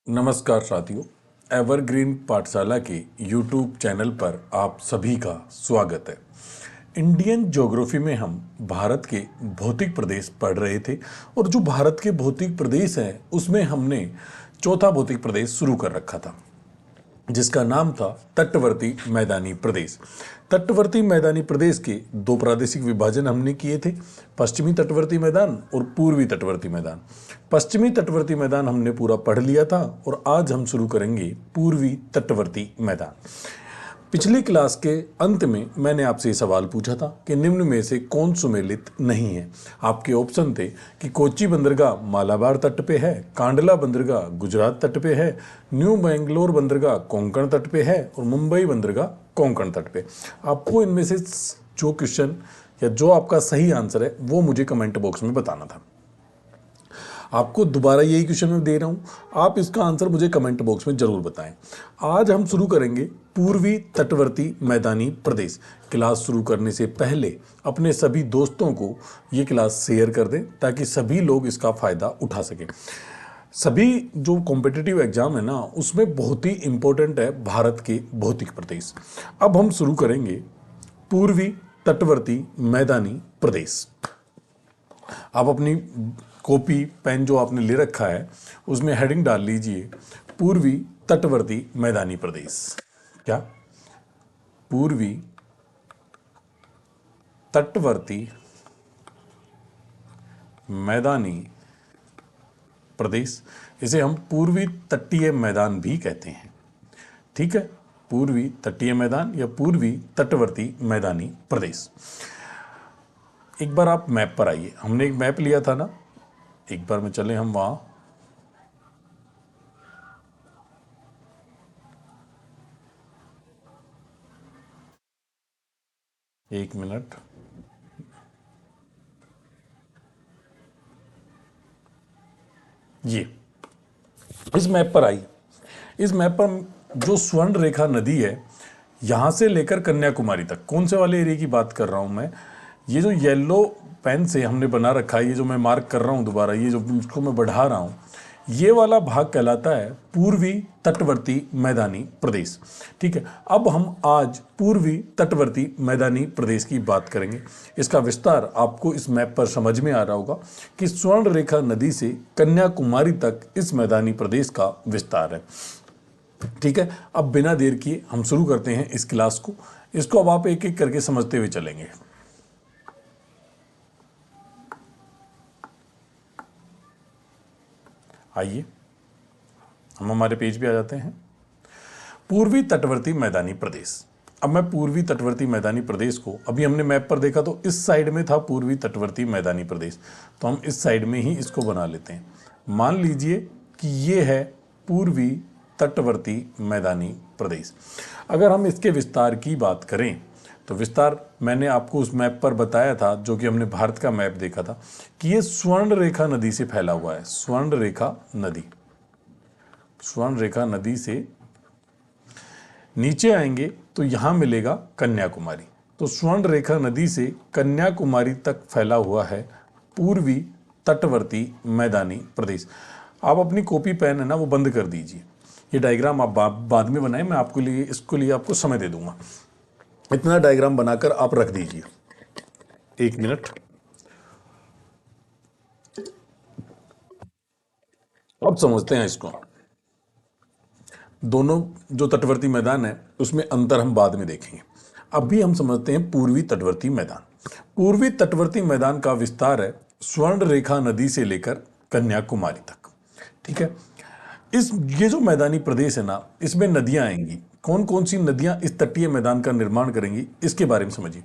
नमस्कार साथियों, एवरग्रीन पाठशाला के यूट्यूब चैनल पर आप सभी का स्वागत है। इंडियन ज्योग्राफी में हम भारत के भौतिक प्रदेश पढ़ रहे थे और जो भारत के भौतिक प्रदेश हैं उसमें हमने चौथा भौतिक प्रदेश शुरू कर रखा था जिसका नाम था तटवर्ती मैदानी प्रदेश। तटवर्ती मैदानी प्रदेश के दो प्रादेशिक विभाजन हमने किए थे, पश्चिमी तटवर्ती मैदान और पूर्वी तटवर्ती मैदान। पश्चिमी तटवर्ती मैदान हमने पूरा पढ़ लिया था और आज हम शुरू करेंगे पूर्वी तटवर्ती मैदान। पिछली क्लास के अंत में मैंने आपसे सवाल पूछा था कि निम्न में से कौन सुमेलित नहीं है। आपके ऑप्शन थे कि कोच्चि बंदरगाह मालाबार तट पे है, कांडला बंदरगाह गुजरात तट पे है, न्यू बेंगलोर बंदरगाह कोंकण तट पे है और मुंबई बंदरगाह कोंकण तट पे। आपको इनमें से जो क्वेश्चन या जो आपका सही आंसर है वो मुझे कमेंट बॉक्स में बताना था। आपको दोबारा यही क्वेश्चन मैं दे रहा हूं, आप इसका आंसर मुझे कमेंट बॉक्स में जरूर बताएं। आज हम शुरू करेंगे पूर्वी तटवर्ती मैदानी प्रदेश। क्लास शुरू करने से पहले अपने सभी दोस्तों को ये क्लास शेयर कर दें ताकि सभी लोग इसका फ़ायदा उठा सकें। सभी जो कॉम्पिटिटिव एग्जाम है ना उसमें बहुत ही इंपॉर्टेंट है भारत के भौतिक प्रदेश। अब हम शुरू करेंगे पूर्वी तटवर्ती मैदानी प्रदेश। आप अपनी कॉपी पेन जो आपने ले रखा है उसमें हेडिंग डाल लीजिए पूर्वी तटवर्ती मैदानी प्रदेश। क्या? पूर्वी तटवर्ती मैदानी प्रदेश, इसे हम पूर्वी तटीय मैदान भी कहते हैं। ठीक है, पूर्वी तटीय मैदान या पूर्वी तटवर्ती मैदानी प्रदेश। एक बार आप मैप पर आइए, हमने एक मैप लिया था ना, एक बार में चले हम वहां। एक मिनट, ये इस मैप पर आइए। इस मैप पर जो स्वर्ण रेखा नदी है यहां से लेकर कन्याकुमारी तक, कौन से वाले एरिया की बात कर रहा हूं मैं, ये जो येलो पेन से हमने बना रखा है, ये जो मैं मार्क कर रहा हूँ दोबारा, ये जो इसको मैं बढ़ा रहा हूँ, ये वाला भाग कहलाता है पूर्वी तटवर्ती मैदानी प्रदेश। ठीक है, अब हम आज पूर्वी तटवर्ती मैदानी प्रदेश की बात करेंगे। इसका विस्तार आपको इस मैप पर समझ में आ रहा होगा कि स्वर्ण रेखा नदी से कन्याकुमारी तक इस मैदानी प्रदेश का विस्तार है। ठीक है, अब बिना देर किए हम शुरू करते हैं इस क्लास को। इसको अब आप एक एक करके समझते हुए चलेंगे। आइए हम हमारे पेज पे आ जाते हैं। पूर्वी तटवर्ती मैदानी प्रदेश। अब मैं पूर्वी तटवर्ती मैदानी प्रदेश को, अभी हमने मैप पर देखा तो इस साइड में था पूर्वी तटवर्ती मैदानी प्रदेश, तो हम इस साइड में ही इसको बना लेते हैं। मान लीजिए कि ये है पूर्वी तटवर्ती मैदानी प्रदेश। अगर हम इसके विस्तार की बात करें तो विस्तार मैंने आपको उस मैप पर बताया था, जो कि हमने भारत का मैप देखा था, कि ये स्वर्ण रेखा नदी से फैला हुआ है। स्वर्ण रेखा नदी से नीचे आएंगे तो यहां मिलेगा कन्याकुमारी। तो स्वर्ण रेखा नदी से कन्याकुमारी तक फैला हुआ है पूर्वी तटवर्ती मैदानी प्रदेश। आप अपनी कॉपी पेन है ना वो बंद कर दीजिए, ये डायग्राम आप बाद में बनाएं, मैं आपको लिए इसको लिए आपको समय दे दूंगा। इतना डायग्राम बनाकर आप रख दीजिए, एक मिनट। अब समझते हैं इसको। दोनों जो तटवर्ती मैदान है उसमें अंतर हम बाद में देखेंगे। अभी हम समझते हैं पूर्वी तटवर्ती मैदान। पूर्वी तटवर्ती मैदान का विस्तार है स्वर्ण रेखा नदी से लेकर कन्याकुमारी तक। ठीक है, ये जो मैदानी प्रदेश है ना इसमें नदियां आएंगी। कौन कौन सी नदियां इस तटीय मैदान का निर्माण करेंगी इसके बारे में समझिए।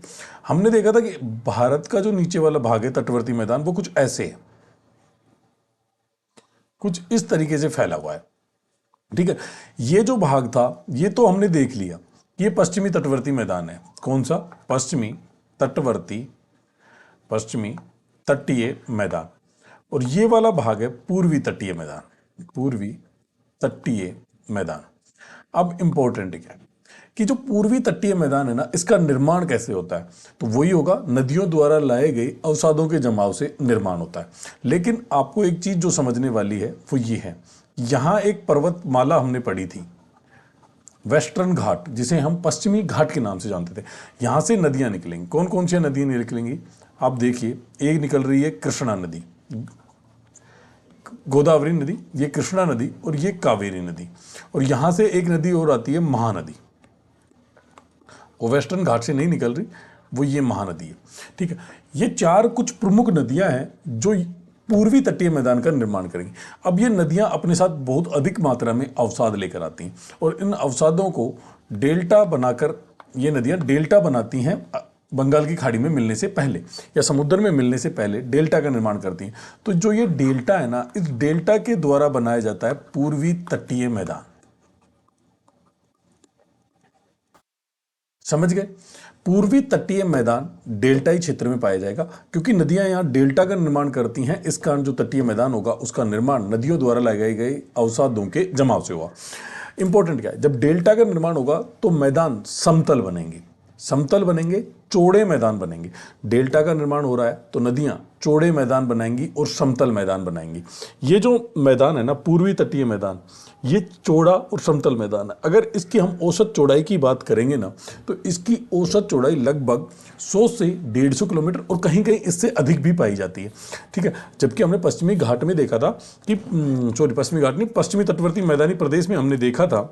हमने देखा था कि भारत का जो नीचे वाला भाग है तटवर्ती मैदान वो कुछ ऐसे है, कुछ इस तरीके से फैला हुआ है। ठीक है, ये जो भाग था ये तो हमने देख लिया, ये पश्चिमी तटवर्ती मैदान है। कौन सा? पश्चिमी तटीय मैदान। और ये वाला भाग है पूर्वी तटीय मैदान। अब इंपॉर्टेंट क्या है कि जो पूर्वी तटीय मैदान है ना इसका निर्माण कैसे होता है, तो वही होगा नदियों द्वारा लाए गए अवसादों के जमाव से निर्माण होता है। लेकिन आपको एक चीज जो समझने वाली है वो ये है यहां एक पर्वतमाला हमने पढ़ी थी, वेस्टर्न घाट, जिसे हम पश्चिमी घाट के नाम से जानते थे। यहां से नदियां निकलेंगी। कौन कौन सी नदियां निकलेंगी आप देखिए। एक निकल रही है कृष्णा नदी, गोदावरी नदी, ये कृष्णा नदी और ये कावेरी नदी, और यहां से एक नदी और आती है महानदी। वो वेस्टर्न घाट से नहीं निकल रही, वो ये महानदी है। ठीक है, ये चार कुछ प्रमुख नदियां हैं जो पूर्वी तटीय मैदान का निर्माण करेंगी। अब ये नदियां अपने साथ बहुत अधिक मात्रा में अवसाद लेकर आती हैं, और इन अवसादों को डेल्टा बनाकर ये नदियां डेल्टा बनाती हैं। बंगाल की खाड़ी में मिलने से पहले या समुद्र में मिलने से पहले डेल्टा का निर्माण करती हैं। तो जो ये डेल्टा है ना, इस डेल्टा के द्वारा बनाया जाता है पूर्वी तटीय मैदान। समझ गए? पूर्वी तटीय मैदान डेल्टाई क्षेत्र में पाया जाएगा, क्योंकि नदियां यहां डेल्टा का निर्माण करती हैं। इस कारण जो तटीय मैदान होगा उसका निर्माण नदियों द्वारा लगाई गई अवसादों के जमाव से हुआ। इंपॉर्टेंट क्या है, जब डेल्टा का निर्माण होगा तो मैदान समतल बनेंगे, समतल बनेंगे, चौड़े मैदान बनेंगे। डेल्टा का निर्माण हो रहा है तो नदियां चौड़े मैदान बनाएंगी और समतल मैदान बनाएंगी। ये जो मैदान है ना, पूर्वी तटीय मैदान, ये चौड़ा और समतल मैदान है। अगर इसकी हम औसत चौड़ाई की बात करेंगे ना, तो इसकी औसत चौड़ाई लगभग 100 से 150 किलोमीटर और कहीं कहीं इससे अधिक भी पाई जाती है। ठीक है, जबकि हमने पश्चिमी घाट में देखा था कि पश्चिमी घाट नहीं, पश्चिमी तटवर्ती मैदानी प्रदेश में हमने देखा था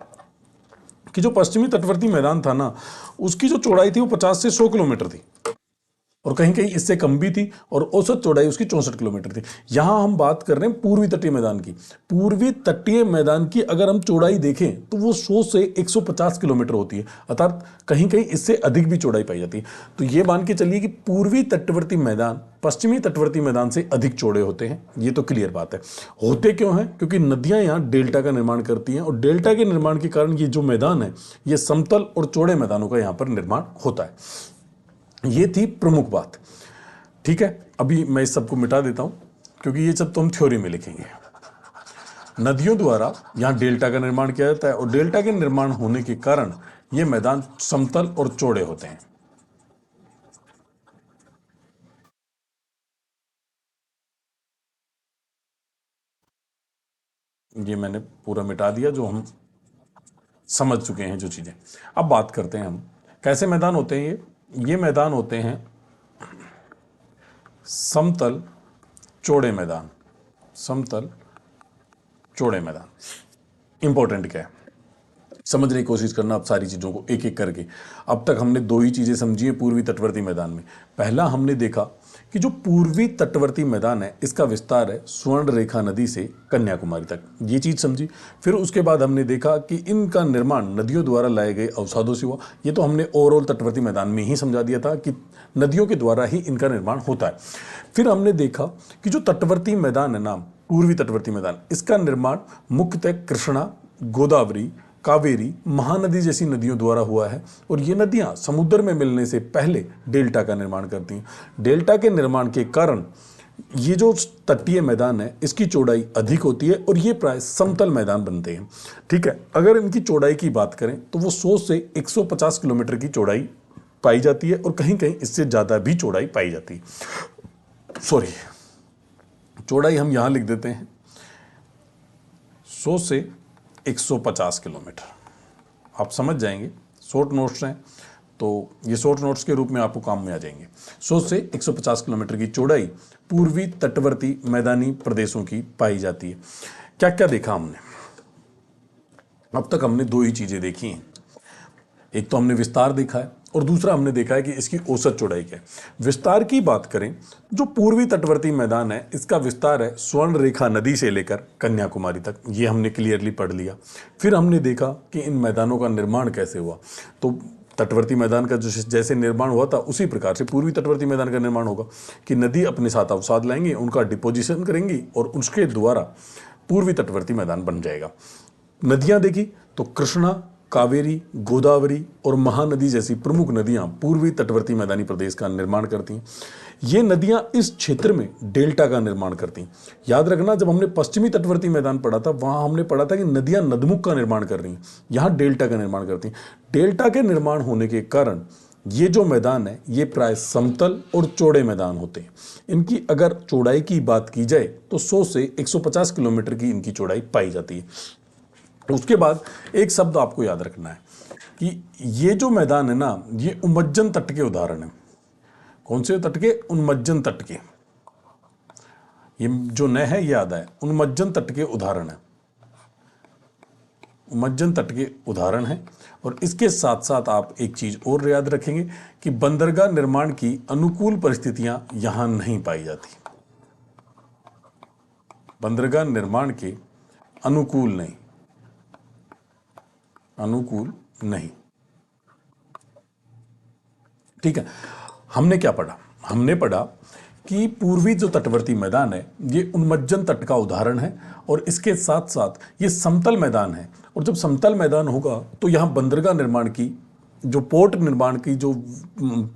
कि जो पश्चिमी तटवर्ती मैदान था ना, उसकी जो चौड़ाई थी वो 50 से 100 किलोमीटर थी, और कहीं कहीं इससे कम भी थी, और औसत चौड़ाई उसकी 64 किलोमीटर थी। यहां हम बात कर रहे हैं पूर्वी तटीय मैदान की। पूर्वी तटीय मैदान की अगर हम चौड़ाई देखें तो वो 100 से 150 किलोमीटर होती है, अर्थात कहीं कहीं इससे अधिक भी चौड़ाई पाई जाती है। तो ये मान के चलिए कि पूर्वी तटवर्ती मैदान पश्चिमी तटवर्ती मैदान से अधिक चौड़े होते हैं। ये तो क्लियर बात है। होते क्यों हैं? क्योंकि नदियां यहाँ डेल्टा का निर्माण करती हैं, और डेल्टा के निर्माण के कारण ये जो मैदान है, ये समतल और चौड़े मैदानों का यहाँ पर निर्माण होता है। ये थी प्रमुख बात। ठीक है, अभी मैं इस सबको मिटा देता हूं, क्योंकि ये सब तो हम थ्योरी में लिखेंगे। नदियों द्वारा यहां डेल्टा का निर्माण किया जाता है, और डेल्टा के निर्माण होने के कारण ये मैदान समतल और चौड़े होते हैं। ये मैंने पूरा मिटा दिया, जो हम समझ चुके हैं जो चीजें। अब बात करते हैं हम कैसे मैदान होते हैं। ये मैदान होते हैं समतल चौड़े मैदान, समतल चौड़े मैदान। इंपॉर्टेंट क्या है, समझने की कोशिश करना आप सारी चीज़ों को एक एक करके। अब तक हमने दो ही चीज़ें समझी है पूर्वी तटवर्ती मैदान में। पहला हमने देखा कि जो पूर्वी तटवर्ती मैदान है, इसका विस्तार है स्वर्ण रेखा नदी से कन्याकुमारी तक, ये चीज़ समझी। फिर उसके बाद हमने देखा कि इनका निर्माण नदियों द्वारा लाए गए अवसादों से हुआ। ये तो हमने ओवरऑल तटवर्ती मैदान में ही समझा दिया था कि नदियों के द्वारा ही इनका निर्माण होता है। फिर हमने देखा कि जो तटवर्ती मैदान है ना, पूर्वी तटवर्ती मैदान, इसका निर्माण मुख्यतः कृष्णा, गोदावरी, कावेरी, महानदी जैसी नदियों द्वारा हुआ है, और ये नदियां समुद्र में मिलने से पहले डेल्टा का निर्माण करती हैं। डेल्टा के निर्माण के कारण ये जो तटीय मैदान है, इसकी चौड़ाई अधिक होती है, और ये प्राय समतल मैदान बनते हैं। ठीक है, अगर इनकी चौड़ाई की बात करें तो वो 100 से 150 किलोमीटर की चौड़ाई पाई जाती है, और कहीं कहीं इससे ज़्यादा भी चौड़ाई पाई जाती है। सॉरी, चौड़ाई हम यहां लिख देते हैं 100 से 150 किलोमीटर। आप समझ जाएंगे, शॉर्ट नोट्स हैं तो ये शॉर्ट नोट्स के रूप में आपको काम में आ जाएंगे। 100 से 150 किलोमीटर की चौड़ाई पूर्वी तटवर्ती मैदानी प्रदेशों की पाई जाती है। क्या क्या देखा हमने? अब तक हमने दो ही चीजें देखी हैं। एक तो हमने विस्तार देखा है, और दूसरा हमने देखा है कि इसकी औसत चौड़ाई क्या है। विस्तार की बात करें, जो पूर्वी तटवर्ती मैदान है, इसका विस्तार है स्वर्ण रेखा नदी से लेकर कन्याकुमारी तक। ये हमने क्लियरली पढ़ लिया। फिर हमने देखा कि इन मैदानों का निर्माण कैसे हुआ। तो तटवर्ती मैदान का जो जैसे निर्माण हुआ था, उसी प्रकार से पूर्वी तटवर्ती मैदान का निर्माण होगा कि नदी अपने साथ अवसाद लाएंगी, उनका डिपोजिशन करेंगी, और उसके द्वारा पूर्वी तटवर्ती मैदान बन जाएगा। नदियां देखी तो कृष्णा, कावेरी, गोदावरी और महानदी जैसी प्रमुख नदियां पूर्वी तटवर्ती मैदानी प्रदेश का निर्माण करती हैं। ये नदियां इस क्षेत्र में डेल्टा का निर्माण करती हैं। याद रखना, जब हमने पश्चिमी तटवर्ती मैदान पढ़ा था, वहां हमने पढ़ा था कि नदियां नदमुख का निर्माण कर रही हैं, यहां डेल्टा का निर्माण करती हैं। डेल्टा के निर्माण होने के कारण ये जो मैदान है ये प्राय समतल और चौड़े मैदान होते हैं। इनकी अगर चौड़ाई की बात की जाए तो 100 से 150 किलोमीटर की इनकी चौड़ाई पाई जाती है। उसके बाद एक शब्द आपको याद रखना है कि ये जो मैदान है ना, ये उन्मज्जन तट के उदाहरण है। कौन से तट के? उन्मज्जन तट के। ये जो न है याद है, उन्मज्जन तट के उदाहरण है, उन्मज्जन तट के उदाहरण है। और इसके साथ साथ आप एक चीज और याद रखेंगे कि बंदरगाह निर्माण की अनुकूल परिस्थितियां यहां नहीं पाई जाती। बंदरगाह निर्माण के अनुकूल नहीं, अनुकूल नहीं। ठीक है, हमने क्या पढ़ा? हमने पढ़ा कि पूर्वी जो तटवर्ती मैदान है ये उन्मज्जन तट का उदाहरण है और इसके साथ साथ ये समतल मैदान है। और जब समतल मैदान होगा तो यहाँ बंदरगाह निर्माण की, जो पोर्ट निर्माण की जो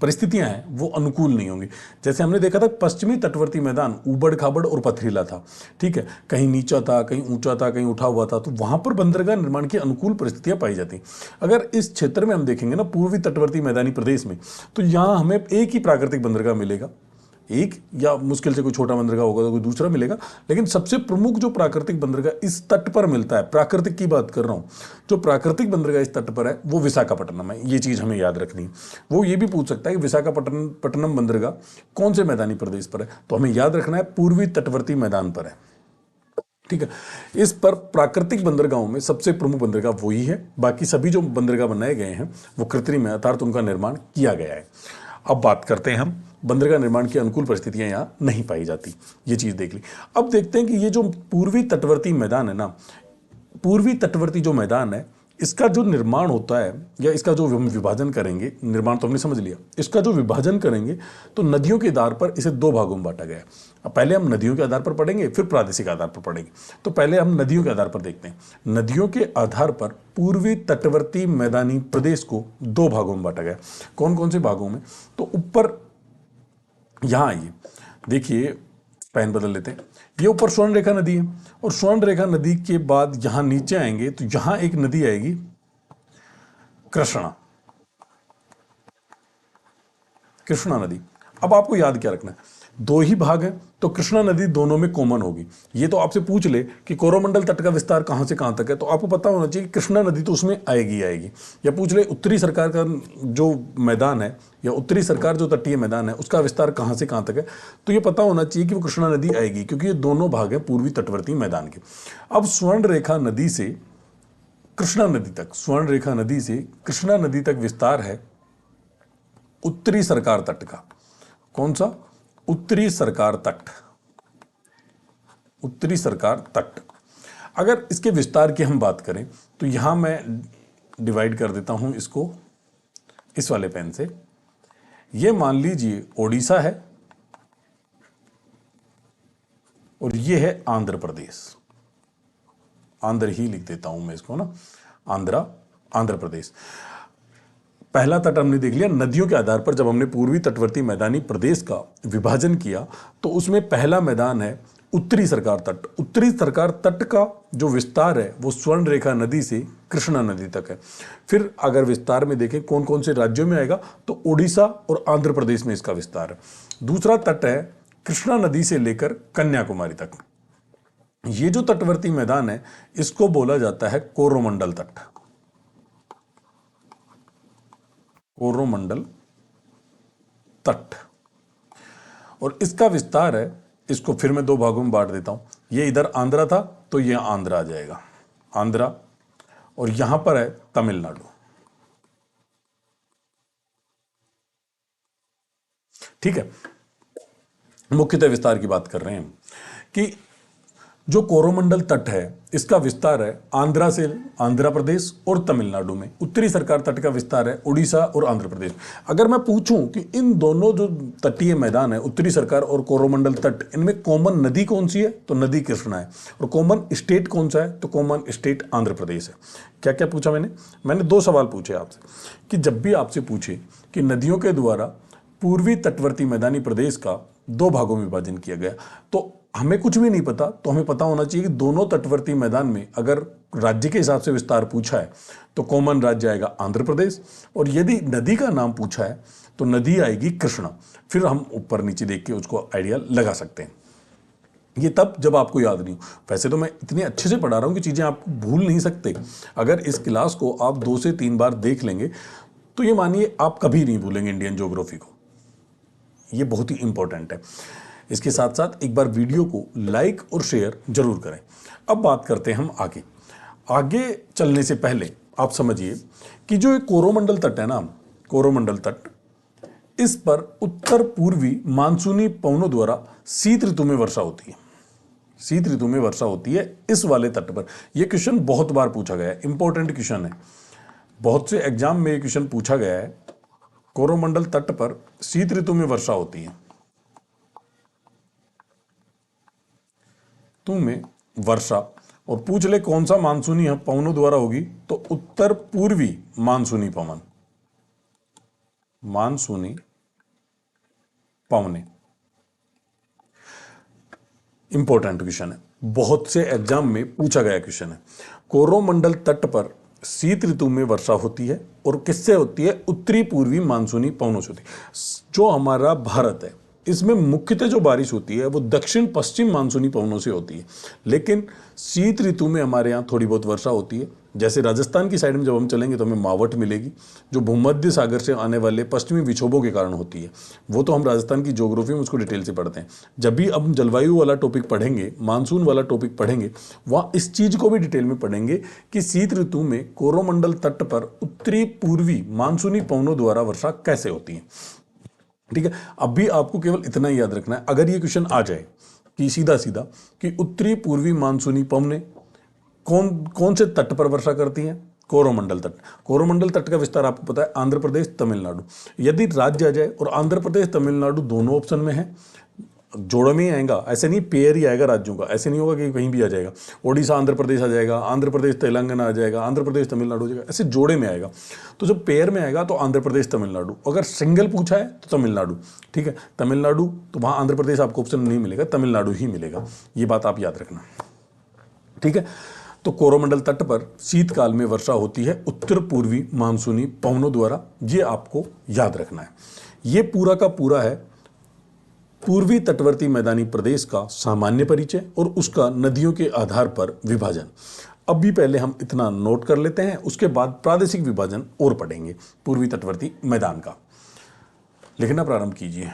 परिस्थितियां हैं वो अनुकूल नहीं होंगी। जैसे हमने देखा था पश्चिमी तटवर्ती मैदान ऊबड़ खाबड़ और पथरीला था, ठीक है, कहीं नीचा था, कहीं ऊंचा था, कहीं उठा हुआ था, तो वहां पर बंदरगाह निर्माण की अनुकूल परिस्थितियां पाई जाती। अगर इस क्षेत्र में हम देखेंगे ना, पूर्वी तटवर्ती मैदानी प्रदेश में, तो यहाँ हमें एक ही प्राकृतिक बंदरगाह मिलेगा, एक या मुश्किल से कोई छोटा बंदरगाह होगा तो कोई दूसरा मिलेगा, लेकिन सबसे प्रमुख जो प्राकृतिक बंदरगाह इस तट पर मिलता है, प्राकृतिक की बात कर रहा हूं, जो प्राकृतिक बंदरगाह इस तट पर है वो विशाखापट्टनम है। ये चीज हमें याद रखनी है। वो ये भी पूछ सकता है कि विशाखापट्टनम बंदरगाह कौन से मैदानी प्रदेश पर है, तो हमें याद रखना है पूर्वी तटवर्ती मैदान पर है। ठीक है, इस पर प्राकृतिक बंदरगाहों में सबसे प्रमुख बंदरगाह वही है। बाकी सभी जो बंदरगाह बनाए गए हैं वो कृत्रिम है, अर्थात उनका निर्माण किया गया है। अब बात करते हैं हम, बंदरगाह निर्माण की अनुकूल परिस्थितियां यहाँ नहीं पाई जाती, ये चीज देख ली। अब देखते हैं कि ये जो पूर्वी तटवर्ती मैदान है ना, पूर्वी तटवर्ती जो मैदान है इसका जो निर्माण होता है या इसका जो हम विभाजन करेंगे, निर्माण तो हमने समझ लिया, इसका जो विभाजन करेंगे तो नदियों के आधार पर इसे दो भागों में बांटा गया है। अब पहले हम नदियों के आधार पर पढ़ेंगे, फिर प्रादेशिक आधार पर पढ़ेंगे। तो पहले हम नदियों के आधार पर देखते हैं। नदियों के आधार पर पूर्वी तटवर्ती मैदानी प्रदेश को दो भागों में बांटा गया। कौन कौन से भागों में? तो ऊपर यहां आइए, देखिए, पेन बदल लेते हैं। ये ऊपर स्वर्ण रेखा नदी है और स्वर्ण रेखा नदी के बाद यहां नीचे आएंगे तो यहां एक नदी आएगी कृष्णा, कृष्णा नदी। अब आपको याद क्या रखना है, दो ही भाग हैं तो कृष्णा नदी दोनों में कॉमन होगी। ये तो आपसे पूछ ले कि कोरोमंडल तट का विस्तार कहां से कहां तक है, तो आपको पता होना चाहिए कि कृष्णा नदी तो उसमें आएगी आएगी। या पूछ ले उत्तरी सरकार का जो मैदान है या उत्तरी सरकार जो तटीय मैदान है उसका विस्तार कहां से कहां तक है, तो ये पता होना चाहिए कि वो कृष्णा नदी आएगी, क्योंकि ये दोनों भाग हैं पूर्वी तटवर्ती मैदान के। अब स्वर्ण रेखा नदी से कृष्णा नदी तक, स्वर्ण रेखा नदी से कृष्णा नदी तक विस्तार है उत्तरी सरकार तट का। कौन सा? उत्तरी सरकार तट, उत्तरी सरकार तट। अगर इसके विस्तार की हम बात करें तो यहां मैं डिवाइड कर देता हूं इसको इस वाले पेन से। ये मान लीजिए ओडिशा है और ये है आंध्र प्रदेश। आंध्र ही लिख देता हूं मैं इसको ना, आंध्र प्रदेश। पहला तट हमने देख लिया। नदियों के आधार पर जब हमने पूर्वी तटवर्ती मैदानी प्रदेश का विभाजन किया तो उसमें पहला मैदान है उत्तरी सरकार तट। उत्तरी सरकार तट का जो विस्तार है वो स्वर्ण रेखा नदी से कृष्णा नदी तक है। फिर अगर विस्तार में देखें कौन कौन से राज्यों में आएगा, तो ओडिशा और आंध्र प्रदेश में इसका विस्तार है। दूसरा तट है कृष्णा नदी से लेकर कन्याकुमारी तक। ये जो तटवर्ती मैदान है इसको बोला जाता है कोरोमंडल तट, कोरोमंडल तट। और इसका विस्तार है, इसको फिर मैं दो भागों में बांट देता हूं। ये इधर आंध्रा था तो ये आंध्रा आ जाएगा, आंध्रा, और यहां पर है तमिलनाडु। ठीक है, मुख्यतः विस्तार की बात कर रहे हैं कि जो कोरोमंडल तट है इसका विस्तार है आंध्रा से आंध्र प्रदेश और तमिलनाडु में। उत्तरी सरकार तट का विस्तार है उड़ीसा और आंध्र प्रदेश। अगर मैं पूछूं कि इन दोनों जो तटीय मैदान है उत्तरी सरकार और कोरोमंडल तट, इनमें कॉमन नदी कौन सी है, तो नदी कृष्णा है। और कॉमन स्टेट कौन सा है, तो कॉमन स्टेट आंध्र प्रदेश है। क्या क्या पूछा मैंने दो सवाल पूछे आपसे कि जब भी आपसे पूछे कि नदियों के द्वारा पूर्वी तटवर्ती मैदानी प्रदेश का दो भागों में विभाजन किया गया, तो हमें कुछ भी नहीं पता तो हमें पता होना चाहिए कि दोनों तटवर्ती मैदान में अगर राज्य के हिसाब से विस्तार पूछा है तो कॉमन राज्य आएगा आंध्र प्रदेश, और यदि नदी का नाम पूछा है तो नदी आएगी कृष्णा। फिर हम ऊपर नीचे देख के उसको आइडिया लगा सकते हैं। ये तब जब आपको याद नहीं हो। वैसे तो मैं इतने अच्छे से पढ़ा रहा हूं कि चीज़ें आप भूल नहीं सकते। अगर इस क्लास को आप 2 से 3 बार देख लेंगे तो ये मानिए आप कभी नहीं भूलेंगे इंडियन ज्योग्राफी को। ये बहुत ही इंपॉर्टेंट है। इसके साथ साथ एक बार वीडियो को लाइक और शेयर जरूर करें। अब बात करते हैं हम आगे। आगे चलने से पहले आप समझिए कि जो एक कोरोमंडल तट है ना, कोरोमंडल तट, इस पर उत्तर पूर्वी मानसूनी पवनों द्वारा शीत ऋतु में वर्षा होती है। शीत ऋतु में वर्षा होती है इस वाले तट पर। यह क्वेश्चन बहुत बार पूछा गया है, इंपॉर्टेंट क्वेश्चन है, बहुत से एग्जाम में यह क्वेश्चन पूछा गया है। कोरोमंडल तट पर शीत ऋतु में वर्षा होती है, ऋतु में वर्षा, और पूछ ले कौन सा मानसूनी पवनों द्वारा होगी तो उत्तर पूर्वी मानसूनी पवन, मानसूनी पवने। इंपॉर्टेंट क्वेश्चन है, बहुत से एग्जाम में पूछा गया क्वेश्चन है। कोरोमंडल तट पर शीत ऋतु में वर्षा होती है और किससे होती है? उत्तरी पूर्वी मानसूनी पवनों से होती है। जो हमारा भारत है इसमें मुख्यतः जो बारिश होती है वो दक्षिण पश्चिम मानसूनी पवनों से होती है, लेकिन शीत ऋतु में हमारे यहाँ थोड़ी बहुत वर्षा होती है। जैसे राजस्थान की साइड में जब हम चलेंगे तो हमें मावठ मिलेगी, जो भूमध्य सागर से आने वाले पश्चिमी विक्षोभों के कारण होती है। वो तो हम राजस्थान की ज्योग्राफी में उसको डिटेल से पढ़ते हैं। जब भी अब हम जलवायु वाला टॉपिक पढ़ेंगे, मानसून वाला टॉपिक पढ़ेंगे, वहाँ इस चीज़ को भी डिटेल में पढ़ेंगे कि शीत ऋतु में कोरोमंडल तट पर उत्तरी पूर्वी मानसूनी पवनों द्वारा वर्षा कैसे होती है। ठीक है, अभी आपको केवल इतना ही याद रखना है। अगर ये क्वेश्चन आ जाए कि सीधा सीधा कि उत्तरी पूर्वी मानसूनी पवनें कौन कौन से तट पर वर्षा करती हैं? कोरोमंडल तट। कोरोमंडल तट का विस्तार आपको पता है आंध्र प्रदेश तमिलनाडु। यदि राज्य आ जाए और आंध्र प्रदेश तमिलनाडु दोनों ऑप्शन में है, जोड़ों में ही आएगा, ऐसे नहीं पेयर ही आएगा राज्यों का, ऐसे नहीं होगा कि कहीं भी आ जाएगा। ओडिशा आंध्र प्रदेश आ जाएगा, आंध्र प्रदेश तेलंगाना आ जाएगा, आंध्र प्रदेश तमिलनाडु हो जाएगा, ऐसे जोड़े में आएगा। तो जब पेयर में आएगा तो आंध्र प्रदेश तमिलनाडु, अगर सिंगल पूछा है तो तमिलनाडु। ठीक है, तमिलनाडु तो वहाँ आंध्र प्रदेश आपको ऑप्शन नहीं मिलेगा, तमिलनाडु ही मिलेगा। ये बात आप याद रखना। ठीक है, तो कोरोमंडल तट पर शीतकाल में वर्षा होती है उत्तर पूर्वी मानसूनी पवनों द्वारा, ये आपको याद रखना है। ये पूरा का पूरा है पूर्वी तटवर्ती मैदानी प्रदेश का सामान्य परिचय और उसका नदियों के आधार पर विभाजन। अब भी पहले हम इतना नोट कर लेते हैं, उसके बाद प्रादेशिक विभाजन और पढ़ेंगे पूर्वी तटवर्ती मैदान का। लिखना प्रारंभ कीजिए।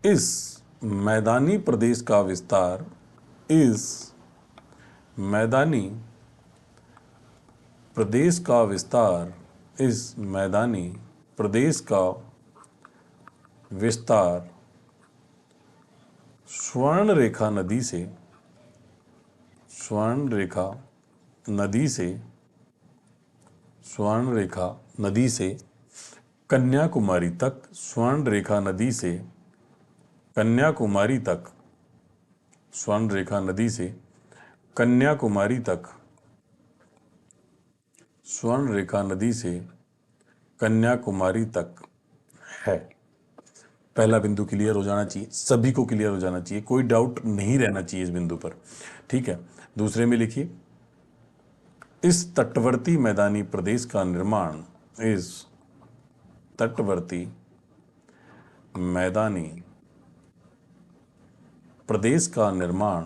इस मैदानी प्रदेश का विस्तार, इस मैदानी प्रदेश का विस्तार, इस मैदानी प्रदेश का विस्तार स्वर्णरेखा नदी से, स्वर्णरेखा नदी से, स्वर्णरेखा नदी से कन्याकुमारी तक, स्वर्णरेखा नदी से कन्याकुमारी तक, स्वर्णरेखा नदी से कन्याकुमारी तक, स्वर्णरेखा नदी से कन्याकुमारी तक है। पहला बिंदु क्लियर हो जाना चाहिए, सभी को क्लियर हो जाना चाहिए, कोई डाउट नहीं रहना चाहिए इस बिंदु पर। ठीक है, दूसरे में लिखिए, इस तटवर्ती मैदानी प्रदेश का निर्माण, इस तटवर्ती मैदानी प्रदेश का निर्माण,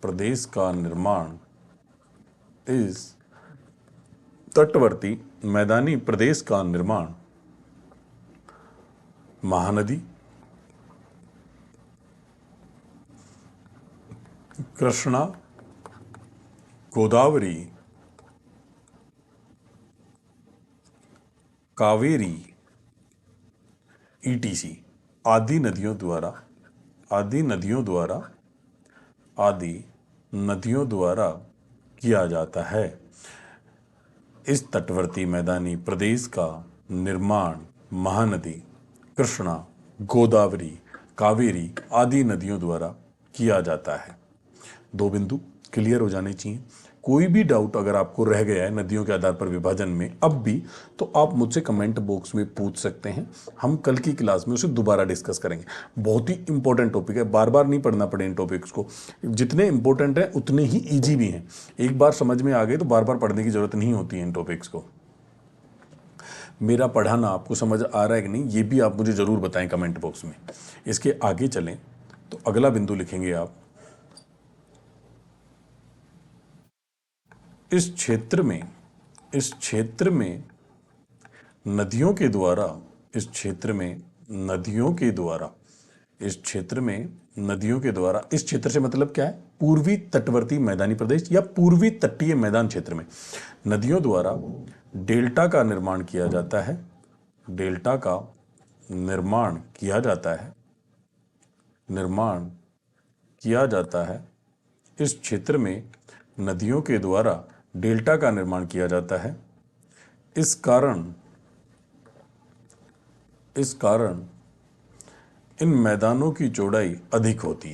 प्रदेश का निर्माण, इस तटवर्ती मैदानी प्रदेश का निर्माण महानदी, कृष्णा, गोदावरी, कावेरी, ईटीसी आदि नदियों द्वारा, आदि नदियों द्वारा, आदि नदियों द्वारा किया जाता है। इस तटवर्ती मैदानी प्रदेश का निर्माण महानदी, कृष्णा, गोदावरी, कावेरी आदि नदियों द्वारा किया जाता है। 2 बिंदु क्लियर हो जाने चाहिए। कोई भी डाउट अगर आपको रह गया है नदियों के आधार पर विभाजन में अब भी, तो आप मुझसे कमेंट बॉक्स में पूछ सकते हैं। हम कल की क्लास में उसे दोबारा डिस्कस करेंगे। बहुत ही इंपॉर्टेंट टॉपिक है, बार बार नहीं पढ़ना पड़े इन टॉपिक्स को। जितने इंपॉर्टेंट हैं उतने ही ईजी भी हैं। एक बार समझ में आ गए तो बार बार पढ़ने की जरूरत नहीं होती है इन टॉपिक्स को। मेरा पढ़ाना आपको समझ आ रहा है कि नहीं, ये भी आप मुझे ज़रूर बताएं कमेंट बॉक्स में। इसके आगे चलें तो अगला बिंदु लिखेंगे आप, इस क्षेत्र में नदियों के द्वारा इस क्षेत्र से मतलब क्या है? पूर्वी तटवर्ती मैदानी प्रदेश या पूर्वी तटीय मैदान क्षेत्र में नदियों द्वारा डेल्टा का निर्माण किया जाता है। इस क्षेत्र में नदियों के द्वारा डेल्टा का निर्माण किया जाता है। इस कारण इन मैदानों की चौड़ाई अधिक होती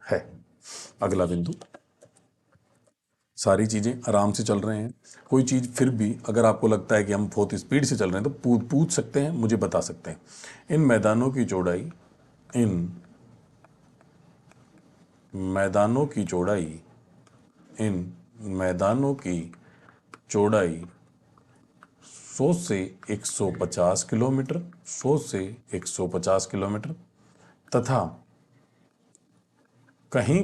है। अगला बिंदु, सारी चीजें आराम से चल रहे हैं। कोई चीज फिर भी अगर आपको लगता है कि हम बहुत स्पीड से चल रहे हैं तो पूछ सकते हैं, मुझे बता सकते हैं। इन मैदानों की चौड़ाई 100 से 150 किलोमीटर तथा कहीं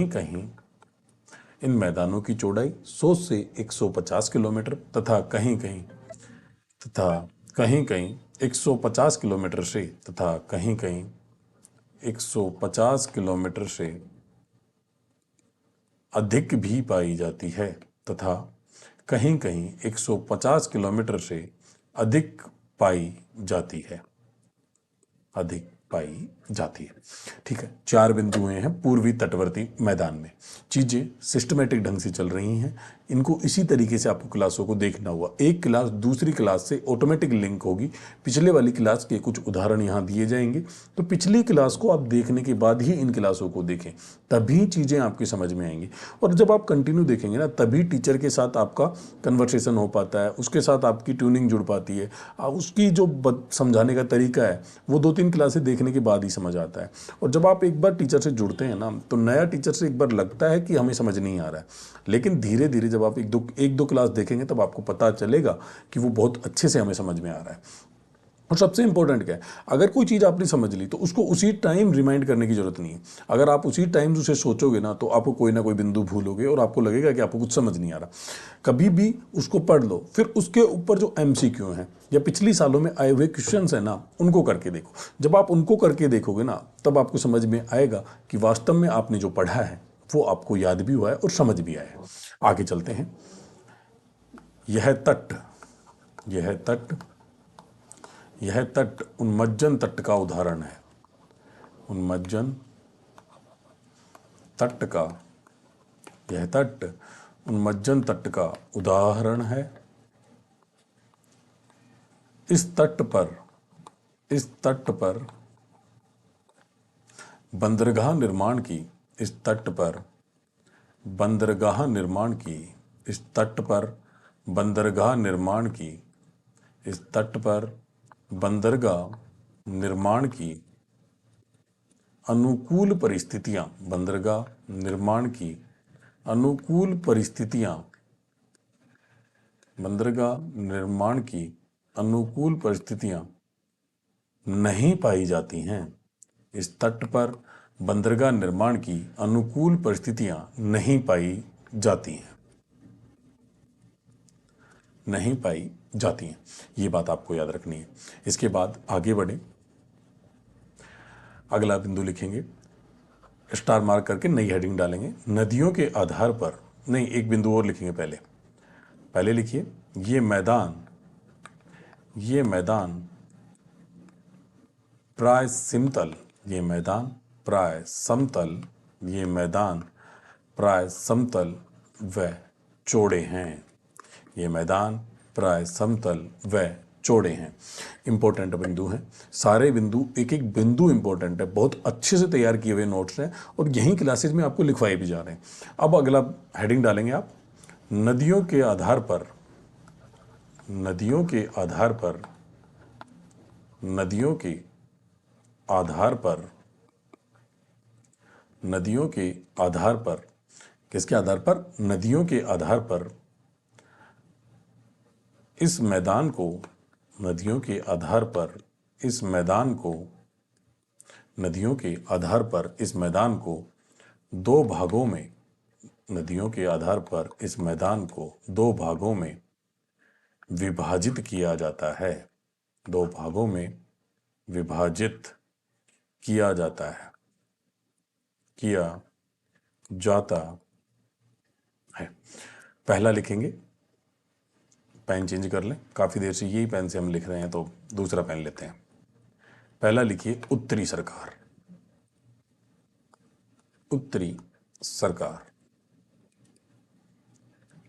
कहीं इन मैदानों की चौड़ाई 100 से 150 किलोमीटर तथा कहीं कहीं 150 किलोमीटर से तथा कहीं कहीं 150 किलोमीटर से अधिक भी पाई जाती है तथा कहीं कहीं 150 किलोमीटर से अधिक पाई जाती है। ठीक है, 4 बिंदु हुए हैं पूर्वी तटवर्ती मैदान में। चीजें सिस्टमेटिक ढंग से चल रही हैं। इनको इसी तरीके से आपको क्लासों को देखना हुआ। एक क्लास दूसरी क्लास से ऑटोमेटिक लिंक होगी। पिछले वाली क्लास के कुछ उदाहरण यहाँ दिए जाएंगे, तो पिछली क्लास को आप देखने के बाद ही इन क्लासों को देखें, तभी चीजें आपकी समझ में आएंगी। और जब आप कंटिन्यू देखेंगे ना, तभी टीचर के साथ आपका कन्वर्सेशन हो पाता है, उसके साथ आपकी ट्यूनिंग जुड़ पाती है। उसकी जो समझाने का तरीका है वो 2-3 क्लासें देखने के बाद ही समझ आता है। और जब आप एक बार टीचर से जुड़ते हैं ना, तो नया टीचर से एक बार लगता है कि हमें समझ नहीं आ रहा है, लेकिन धीरे धीरे जब आप एक दो क्लास देखेंगे तब आपको पता चलेगा कि वो बहुत अच्छे से हमें समझ में आ रहा है। और सबसे इंपॉर्टेंट क्या है, अगर कोई चीज़ आपने समझ ली तो उसको उसी टाइम रिमाइंड करने की जरूरत नहीं है। अगर आप उसी टाइम उसे सोचोगे ना, तो आपको कोई ना कोई बिंदु भूलोगे और आपको लगेगा कि आपको कुछ समझ नहीं आ रहा। कभी भी उसको पढ़ लो, फिर उसके ऊपर जो MCQ हैं या पिछली सालों में आए हुए क्वेश्चंस हैं ना, उनको करके देखो। जब आप उनको करके देखोगे ना, तब आपको समझ में आएगा कि वास्तव में आपने जो पढ़ा है वो आपको याद भी हुआ है और समझ भी आया है। आगे चलते हैं। यह तट उन्मज्जन तट का उदाहरण है। यह तट उन्मज्जन तट का उदाहरण है। इस तट पर बंदरगाह निर्माण की अनुकूल परिस्थितियां नहीं पाई जाती हैं। इस तट पर बंदरगाह निर्माण की अनुकूल परिस्थितियां नहीं पाई जाती हैं। ये बात आपको याद रखनी है। इसके बाद आगे बढ़े, अगला बिंदु लिखेंगे, स्टार मार्क करके नई हेडिंग डालेंगे। नदियों के आधार पर, नहीं, एक बिंदु और लिखेंगे। पहले लिखिए, ये मैदान प्राय समतल ये मैदान, प्राय समतल ये मैदान, प्राय समतल व चौड़े हैं। ये मैदान प्राय समतल व चौड़े हैं। इंपॉर्टेंट बिंदु हैं सारे बिंदु, एक एक बिंदु इंपॉर्टेंट है, बहुत अच्छे से तैयार किए हुए नोट्स हैं और यही क्लासेस में आपको लिखवाए भी जा रहे हैं। अब अगला हेडिंग डालेंगे आप, नदियों के आधार पर, नदियों के आधार पर, नदियों के आधार पर, नदियों के आधार पर, किसके आधार पर? नदियों के आधार पर इस मैदान को, नदियों के आधार पर इस मैदान को, नदियों के आधार पर इस मैदान को दो भागों में, नदियों के आधार पर इस मैदान को दो भागों में विभाजित किया जाता है। दो भागों में विभाजित किया जाता है, किया जाता है। पहला लिखेंगे, पेन चेंज कर लें, काफ़ी देर से यही पेन से हम लिख रहे हैं तो दूसरा पेन लेते हैं। पहला लिखिए उत्तरी सरकार, उत्तरी सरकार।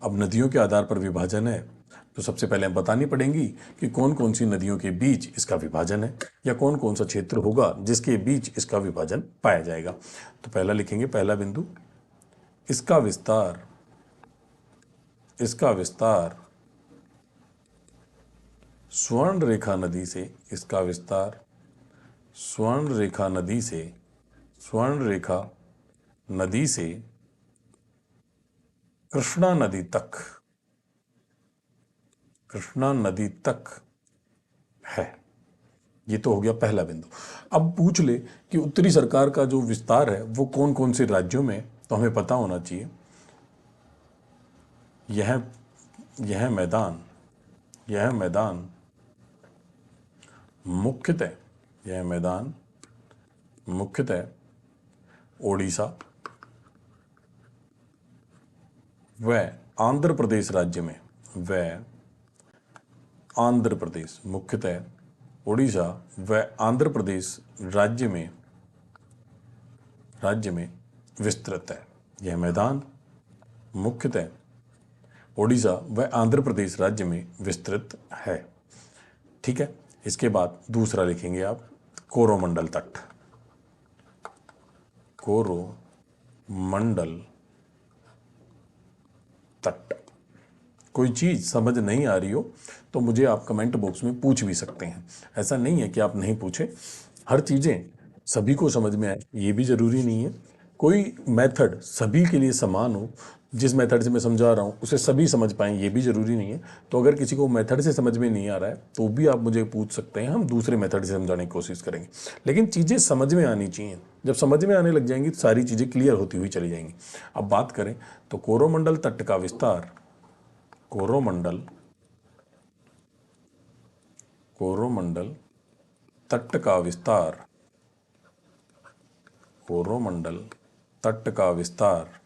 अब नदियों के आधार पर विभाजन है तो सबसे पहले हम बतानी पड़ेंगी कि कौन कौन सी नदियों के बीच इसका विभाजन है या कौन कौन सा क्षेत्र होगा जिसके बीच इसका विभाजन पाया जाएगा। तो पहला लिखेंगे, पहला बिंदु, इसका विस्तार, इसका विस्तार स्वर्ण रेखा नदी से, इसका विस्तार स्वर्ण रेखा नदी से, स्वर्ण रेखा नदी से कृष्णा नदी तक, कृष्णा नदी तक है। ये तो हो गया पहला बिंदु। अब पूछ ले कि उत्तरी सरकार का जो विस्तार है वो कौन कौन से राज्यों में, तो हमें पता होना चाहिए। यह मैदान, यह मैदान मुख्यतः, यह मैदान मुख्यतः ओडिशा व आंध्र प्रदेश राज्य में, व आंध्र प्रदेश, मुख्यतः ओडिशा व आंध्र प्रदेश राज्य में विस्तृत है। यह मैदान मुख्यतः ओडिशा व आंध्र प्रदेश राज्य में विस्तृत है। ठीक है, इसके बाद दूसरा लिखेंगे आप, कोरोमंडल तट, कोरोमंडल तट। कोई चीज़ समझ नहीं आ रही हो तो मुझे आप कमेंट बॉक्स में पूछ भी सकते हैं। ऐसा नहीं है कि आप नहीं पूछे, हर चीज़ें सभी को समझ में आए ये भी ज़रूरी नहीं है। कोई मेथड सभी के लिए समान हो, जिस मेथड से मैं समझा रहा हूँ उसे सभी समझ पाएँ ये भी ज़रूरी नहीं है। तो अगर किसी को मेथड से समझ में नहीं आ रहा है तो भी आप मुझे पूछ सकते हैं, हम दूसरे मेथड से समझाने की कोशिश करेंगे। लेकिन चीज़ें समझ में आनी चाहिए, जब समझ में आने लग जाएंगी तो सारी चीज़ें क्लियर होती हुई चली जाएंगी। अब बात करें तो कोरोमंडल तट का विस्तार, कोरोमंडल तट का विस्तार, कोरोमंडल तट का विस्तार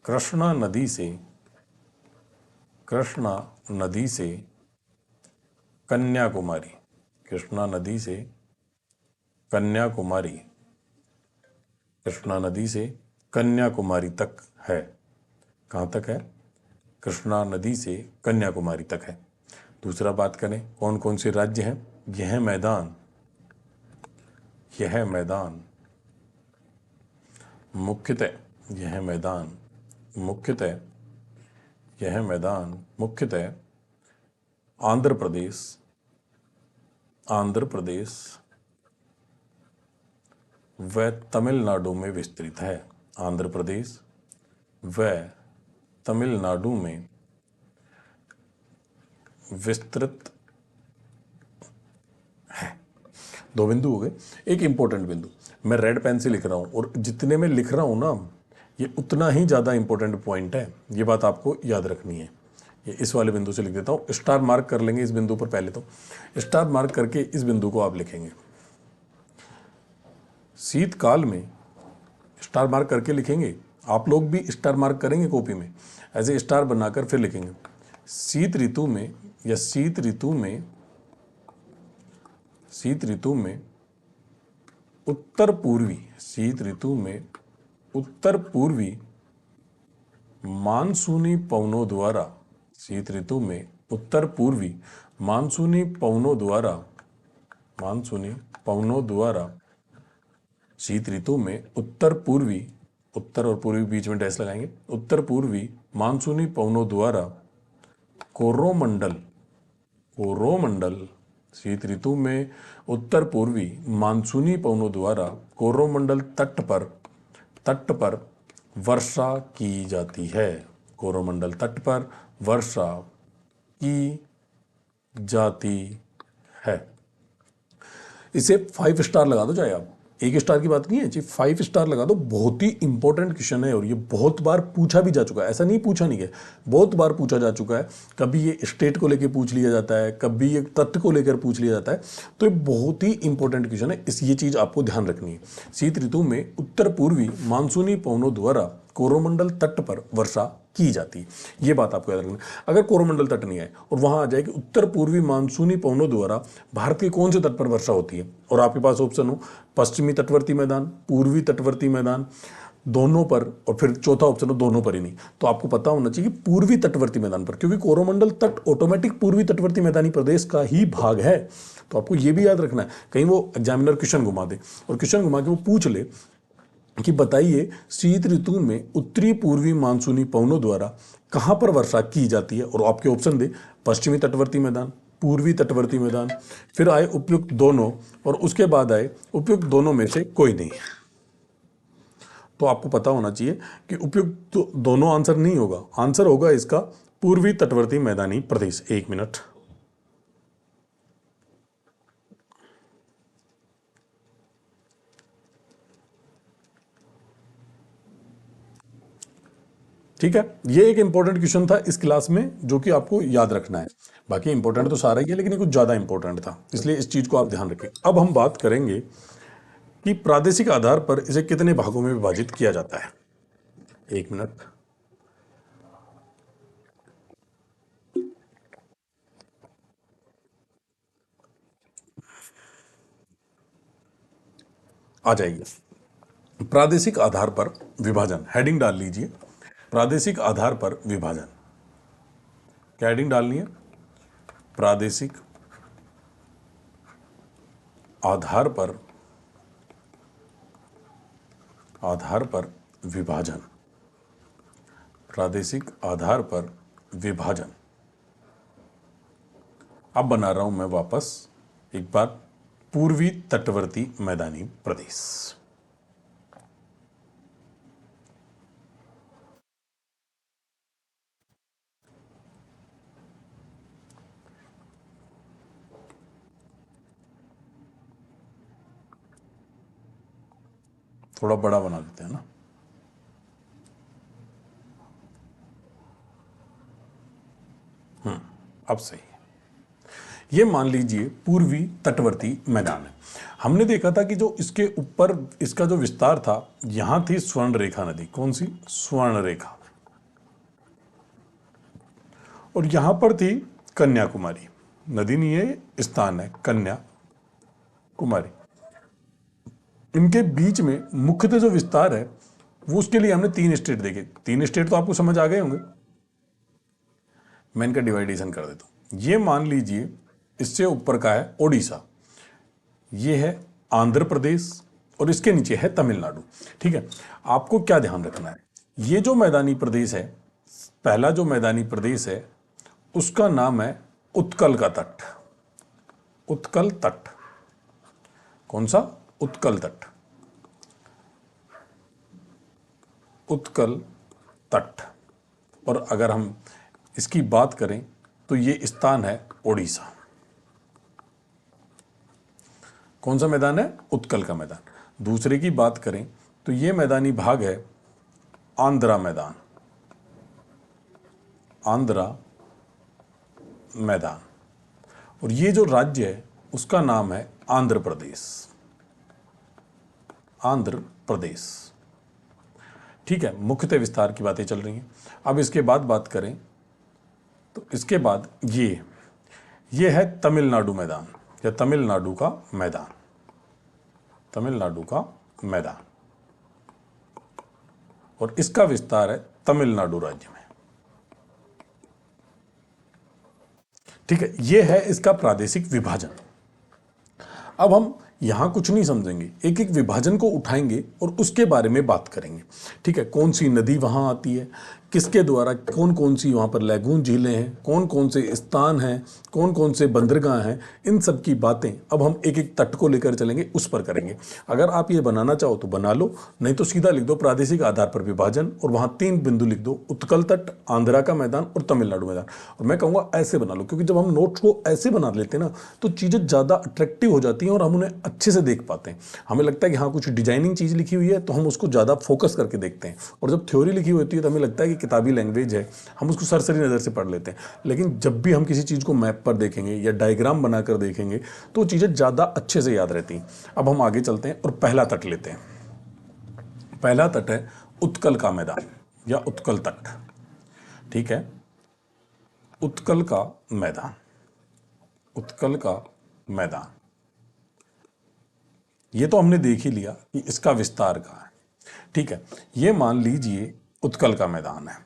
कृष्णा नदी से, कृष्णा नदी से कन्याकुमारी, कृष्णा नदी से कन्याकुमारी, कृष्णा नदी से कन्याकुमारी तक है। कहाँ तक है? कृष्णा नदी से कन्याकुमारी तक है। दूसरा बात करें कौन कौन से राज्य हैं, यह मैदान मुख्यतः, यह मुख्यतः आंध्र प्रदेश व तमिलनाडु में विस्तृत है। आंध्र प्रदेश व तमिलनाडु में विस्तृत है। दो बिंदु हो गए। एक इंपॉर्टेंट बिंदु मैं रेड पेन से लिख रहा हूं और जितने में लिख रहा हूं ना ये उतना ही ज़्यादा इंपॉर्टेंट पॉइंट है, ये बात आपको याद रखनी है। ये इस वाले बिंदु से लिख देता हूं, स्टार मार्क कर लेंगे इस बिंदु पर। पहले तो स्टार मार्क करके इस बिंदु को आप लिखेंगे। शीतकाल में स्टार मार्क करके लिखेंगे, आप लोग भी स्टार मार्क करेंगे कॉपी में, ऐसे स्टार बनाकर फिर लिखेंगे। शीत ऋतु में या शीत ऋतु में, शीत ऋतु में उत्तर पूर्वी, शीत ऋतु में उत्तर पूर्वी मानसूनी पवनों द्वारा, शीत ऋतु में उत्तर पूर्वी मानसूनी पवनों द्वारा, मानसूनी पवनों द्वारा शीत ऋतु में उत्तर पूर्वी, उत्तर और पूर्वी बीच में डैश लगाएंगे, उत्तर पूर्वी मानसूनी पवनों द्वारा कोरोमंडल, कोरोमंडल शीत ऋतु में उत्तर पूर्वी मानसूनी पवनों द्वारा कोरोमंडल तट पर वर्षा की जाती है। कोरोमंडल तट पर वर्षा की जाती है। इसे 5 स्टार लगा दो, चाहे आप 1 स्टार की बात नहीं है जी, 5 स्टार लगा दो। बहुत ही इंपॉर्टेंट क्वेश्चन है और ये बहुत बार पूछा भी जा चुका है, ऐसा नहीं पूछा नहीं है, बहुत बार पूछा जा चुका है। कभी ये स्टेट को लेकर पूछ लिया जाता है, कभी ये तट को लेकर पूछ लिया जाता है, तो ये बहुत ही इंपॉर्टेंट क्वेश्चन है। ये चीज़ आपको ध्यान रखनी है। शीत ऋतु में उत्तर पूर्वी मानसूनी पवनों द्वारा कोरोमंडल तट पर वर्षा की जाती है, ये बात आपको याद रखना है। अगर कोरोमंडल तट नहीं आए और वहां आ जाए कि उत्तर पूर्वी मानसूनी पवनों द्वारा भारत के कौन से तट पर वर्षा होती है, और आपके पास ऑप्शन हो पश्चिमी तटवर्ती मैदान, पूर्वी तटवर्ती मैदान, दोनों पर, और फिर चौथा ऑप्शन हो दोनों पर ही नहीं, तो आपको पता होना चाहिए कि पूर्वी तटवर्ती मैदान पर, क्योंकि कोरोमंडल तट ऑटोमेटिक पूर्वी तटवर्ती मैदानी प्रदेश का ही भाग है। तो आपको ये भी याद रखना है, कहीं वो एग्जामिनर क्वेश्चन घुमा दे और क्वेश्चन घुमा के वो पूछ ले कि बताइए शीत ऋतु में उत्तरी पूर्वी मानसूनी पवनों द्वारा कहां पर वर्षा की जाती है, और आपके ऑप्शन दे पश्चिमी तटवर्ती मैदान, पूर्वी तटवर्ती मैदान, फिर आए उपयुक्त दोनों, और उसके बाद आए उपयुक्त दोनों में से कोई नहीं। तो आपको पता होना चाहिए कि उपयुक्त दोनों आंसर नहीं होगा, आंसर होगा इसका पूर्वी तटवर्ती मैदानी प्रदेश। 1 मिनट। ठीक है, ये एक इंपॉर्टेंट क्वेश्चन था इस क्लास में जो कि आपको याद रखना है। बाकी इंपॉर्टेंट तो सारा ही है, लेकिन ये कुछ ज्यादा इंपॉर्टेंट था, इसलिए इस चीज को आप ध्यान रखें। अब हम बात करेंगे कि प्रादेशिक आधार पर इसे कितने भागों में विभाजित किया जाता है। 1 मिनट। आ जाइए, प्रादेशिक आधार पर विभाजन, हेडिंग डाल लीजिए, प्रादेशिक आधार पर विभाजन। क्या हेडिंग डालनी है? प्रादेशिक आधार पर विभाजन, प्रादेशिक आधार पर विभाजन। अब बना रहा हूं मैं वापस एक बार पूर्वी तटवर्ती मैदानी प्रदेश। थोड़ा बड़ा बना देते हैं ना। अब सही है। ये मान लीजिए पूर्वी तटवर्ती मैदान है। हमने देखा था कि जो इसके ऊपर इसका जो विस्तार था, यहां थी स्वर्ण रेखा नदी। कौन सी? स्वर्ण रेखा। और यहां पर थी कन्याकुमारी। नदी नहीं है, स्थान है कन्याकुमारी। इनके बीच में मुख्यतः जो विस्तार है वो, उसके लिए हमने 3 स्टेट देखे। 3 स्टेट तो आपको समझ आ गए होंगे। मैं इनका डिवाइडेशन कर देता हूं। ये मान लीजिए इससे ऊपर का है ओडिशा, ये है आंध्र प्रदेश, और इसके नीचे है तमिलनाडु। ठीक है, आपको क्या ध्यान रखना है, ये जो मैदानी प्रदेश है, पहला जो मैदानी प्रदेश है उसका नाम है उत्कल का तट। उत्कल तट। कौन सा? उत्कल तट। उत्कल तट। और अगर हम इसकी बात करें तो ये स्थान है ओडिशा। कौन सा मैदान है? उत्कल का मैदान। दूसरे की बात करें तो ये मैदानी भाग है आंध्रा मैदान। आंध्रा मैदान। और ये जो राज्य है उसका नाम है आंध्र प्रदेश। आंध्र प्रदेश। ठीक है, मुख्यतः विस्तार की बातें चल रही हैं। अब इसके बाद बात करें तो इसके बाद ये है तमिलनाडु मैदान। या तमिलनाडु का मैदान, तमिलनाडु का मैदान, और इसका विस्तार है तमिलनाडु राज्य में। ठीक है, यह है इसका प्रादेशिक विभाजन। अब हम यहां कुछ नहीं समझेंगे, एक एक विभाजन को उठाएंगे और उसके बारे में बात करेंगे। ठीक है, कौन सी नदी वहां आती है, किसके द्वारा, कौन कौन सी वहां पर लैगून झीलें हैं, कौन कौन से स्थान हैं, कौन कौन से बंदरगाह हैं, इन सब की बातें अब हम एक एक तट को लेकर चलेंगे, उस पर करेंगे। अगर आप ये बनाना चाहो तो बना लो, नहीं तो सीधा लिख दो प्रादेशिक आधार पर विभाजन और वहां 3 बिंदु लिख दो, उत्कल तट, आंध्रा का मैदान और तमिलनाडु मैदान। और मैं कहूँगा ऐसे बना लो, क्योंकि जब हम नोट्स को ऐसे बना लेते हैं ना तो चीज़ें ज़्यादा अट्रैक्टिव हो जाती हैं और हम उन्हें अच्छे से देख पाते हैं। हमें लगता है कि हाँ कुछ डिजाइनिंग चीज़ लिखी हुई है तो हम उसको ज़्यादा फोकस करके देखते हैं, और जब थ्योरी लिखी होती है तो हमें लगता है कि किताबी लैंग्वेज है, हम उसको सरसरी नज़र से पढ़ लेते हैं। लेकिन जब भी हम किसी चीज़ को मैप पर देखेंगे या डायग्राम बनाकर देखेंगे तो चीज़ें ज़्यादा अच्छे से याद रहती हैं। अब हम आगे चलते हैं और पहला तट लेते हैं। पहला तट है उत्कल का मैदान या उत्कल तट। ठीक है, उत्कल का मैदान, उत्कल का मैदान, ये तो हमने देख ही लिया कि इसका विस्तार कहाँ है। ठीक है, ये मान लीजिए उत्कल का मैदान है,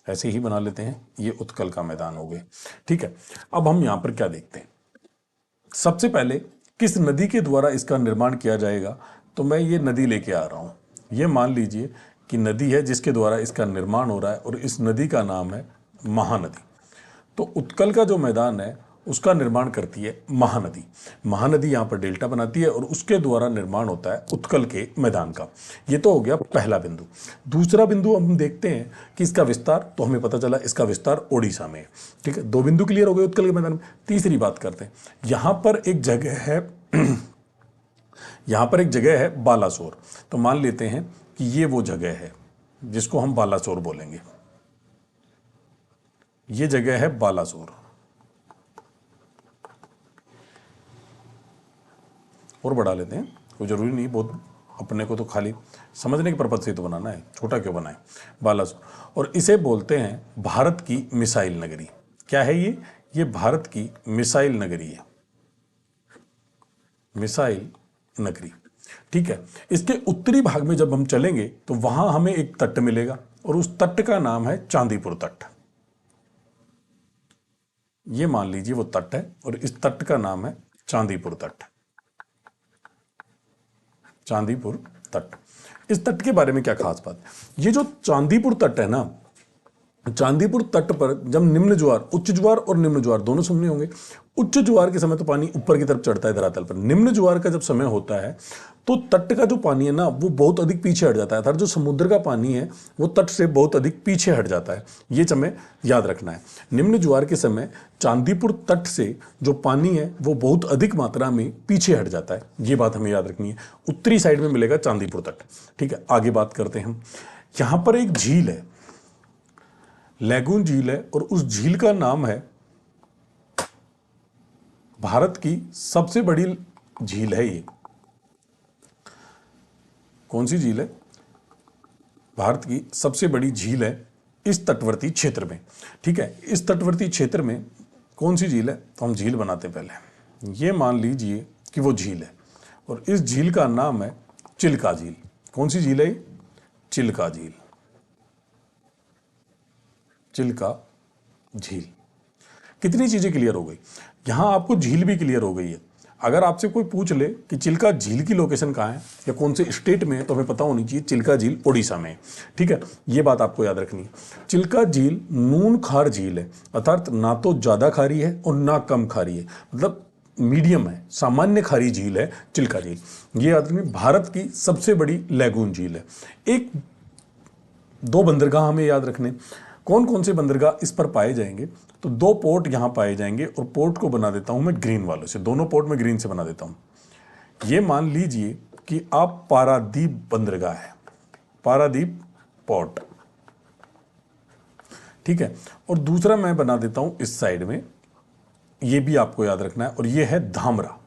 ऐसे ही बना लेते हैं, ये उत्कल का मैदान हो गए। ठीक है, अब हम यहां पर क्या देखते हैं, सबसे पहले किस नदी के द्वारा इसका निर्माण किया जाएगा, तो मैं ये नदी लेके आ रहा हूं। ये मान लीजिए कि नदी है जिसके द्वारा इसका निर्माण हो रहा है और इस नदी का नाम है महानदी। तो उत्कल का जो मैदान है उसका निर्माण करती है महानदी। महानदी यहाँ पर डेल्टा बनाती है और उसके द्वारा निर्माण होता है उत्कल के मैदान का। ये तो हो गया पहला बिंदु। दूसरा बिंदु हम देखते हैं कि इसका विस्तार, तो हमें पता चला इसका विस्तार ओडिशा में है। ठीक है, 2 बिंदु क्लियर हो गए उत्कल के मैदान में। तीसरी बात करते हैं, यहाँ पर एक जगह है यहाँ पर एक जगह है बालासोर। तो मान लेते हैं कि ये वो जगह है जिसको हम बालासोर बोलेंगे। ये जगह है बालासोर, और बढ़ा लेते हैं, कोई जरूरी नहीं बहुत, अपने को तो खाली समझने के पर्पज से तो बनाना है, छोटा क्यों बनाए बालासोर। और इसे बोलते हैं भारत की मिसाइल नगरी। क्या है ये भारत की मिसाइल नगरी है, मिसाइल नगरी। ठीक है, इसके उत्तरी भाग में जब हम चलेंगे तो वहां हमें एक तट मिलेगा और उस तट का नाम है चांदीपुर तट। ये मान लीजिए वो तट है और इस तट का नाम है चांदीपुर तट, चांदीपुर तट। इस तट के बारे में क्या खास बात, ये जो चांदीपुर तट है ना, चांदीपुर तट पर जब निम्न ज्वार, उच्च ज्वार और निम्न ज्वार दोनों सुनने होंगे। उच्च ज्वार के समय तो पानी ऊपर की तरफ चढ़ता है धरातल पर, निम्न ज्वार का जब समय होता है तो तट का जो पानी है ना वो बहुत अधिक पीछे हट जाता है, अर्थात जो समुद्र का पानी है वो तट से बहुत अधिक पीछे हट जाता है। ये हमें याद रखना है। निम्न ज्वार के समय चांदीपुर तट से जो पानी है वो बहुत अधिक मात्रा में पीछे हट जाता है, ये बात हमें याद रखनी है। उत्तरी साइड में मिलेगा चांदीपुर तट। ठीक है, आगे बात करते हैं हम। यहां पर एक झील है, लैगून झील है, और उस झील का नाम है, भारत की सबसे बड़ी झील है ये। कौन सी झील है? भारत की सबसे बड़ी झील है इस तटवर्ती क्षेत्र में। ठीक है, इस तटवर्ती क्षेत्र में कौन सी झील है, तो हम झील बनाते हैं पहले। ये मान लीजिए कि वो झील है और इस झील का नाम है चिल्का झील। कौन सी झील है? चिल्का झील, चिल्का झील। कितनी चीजें क्लियर हो गई, यहां आपको झील भी क्लियर हो गई है। अगर आपसे कोई पूछ ले कि चिल्का झील की लोकेशन कहाँ है या कौन से स्टेट में है, तो हमें पता होनी चाहिए चिल्का झील ओडिशा में है। ठीक है, ये बात आपको याद रखनी है। चिल्का झील नून खार झील है, अर्थात ना तो ज्यादा खारी है और ना कम खारी है, मतलब मीडियम है, सामान्य खारी झील है चिल्का झील। ये याद रखनी, भारत की सबसे बड़ी लैगून झील है। एक 2 बंदरगाह हमें याद रखने। कौन कौन से बंदरगाह इस पर पाए जाएंगे, तो 2 पोर्ट यहां पाए जाएंगे और पोर्ट को बना देता हूं मैं ग्रीन वालों से, दोनों पोर्ट में ग्रीन से बना देता हूं। ये मान लीजिए कि आप पारादीप बंदरगाह है, पारादीप पोर्ट। ठीक है, और दूसरा मैं बना देता हूं इस साइड में, ये भी आपको याद रखना है, और ये है धामरा,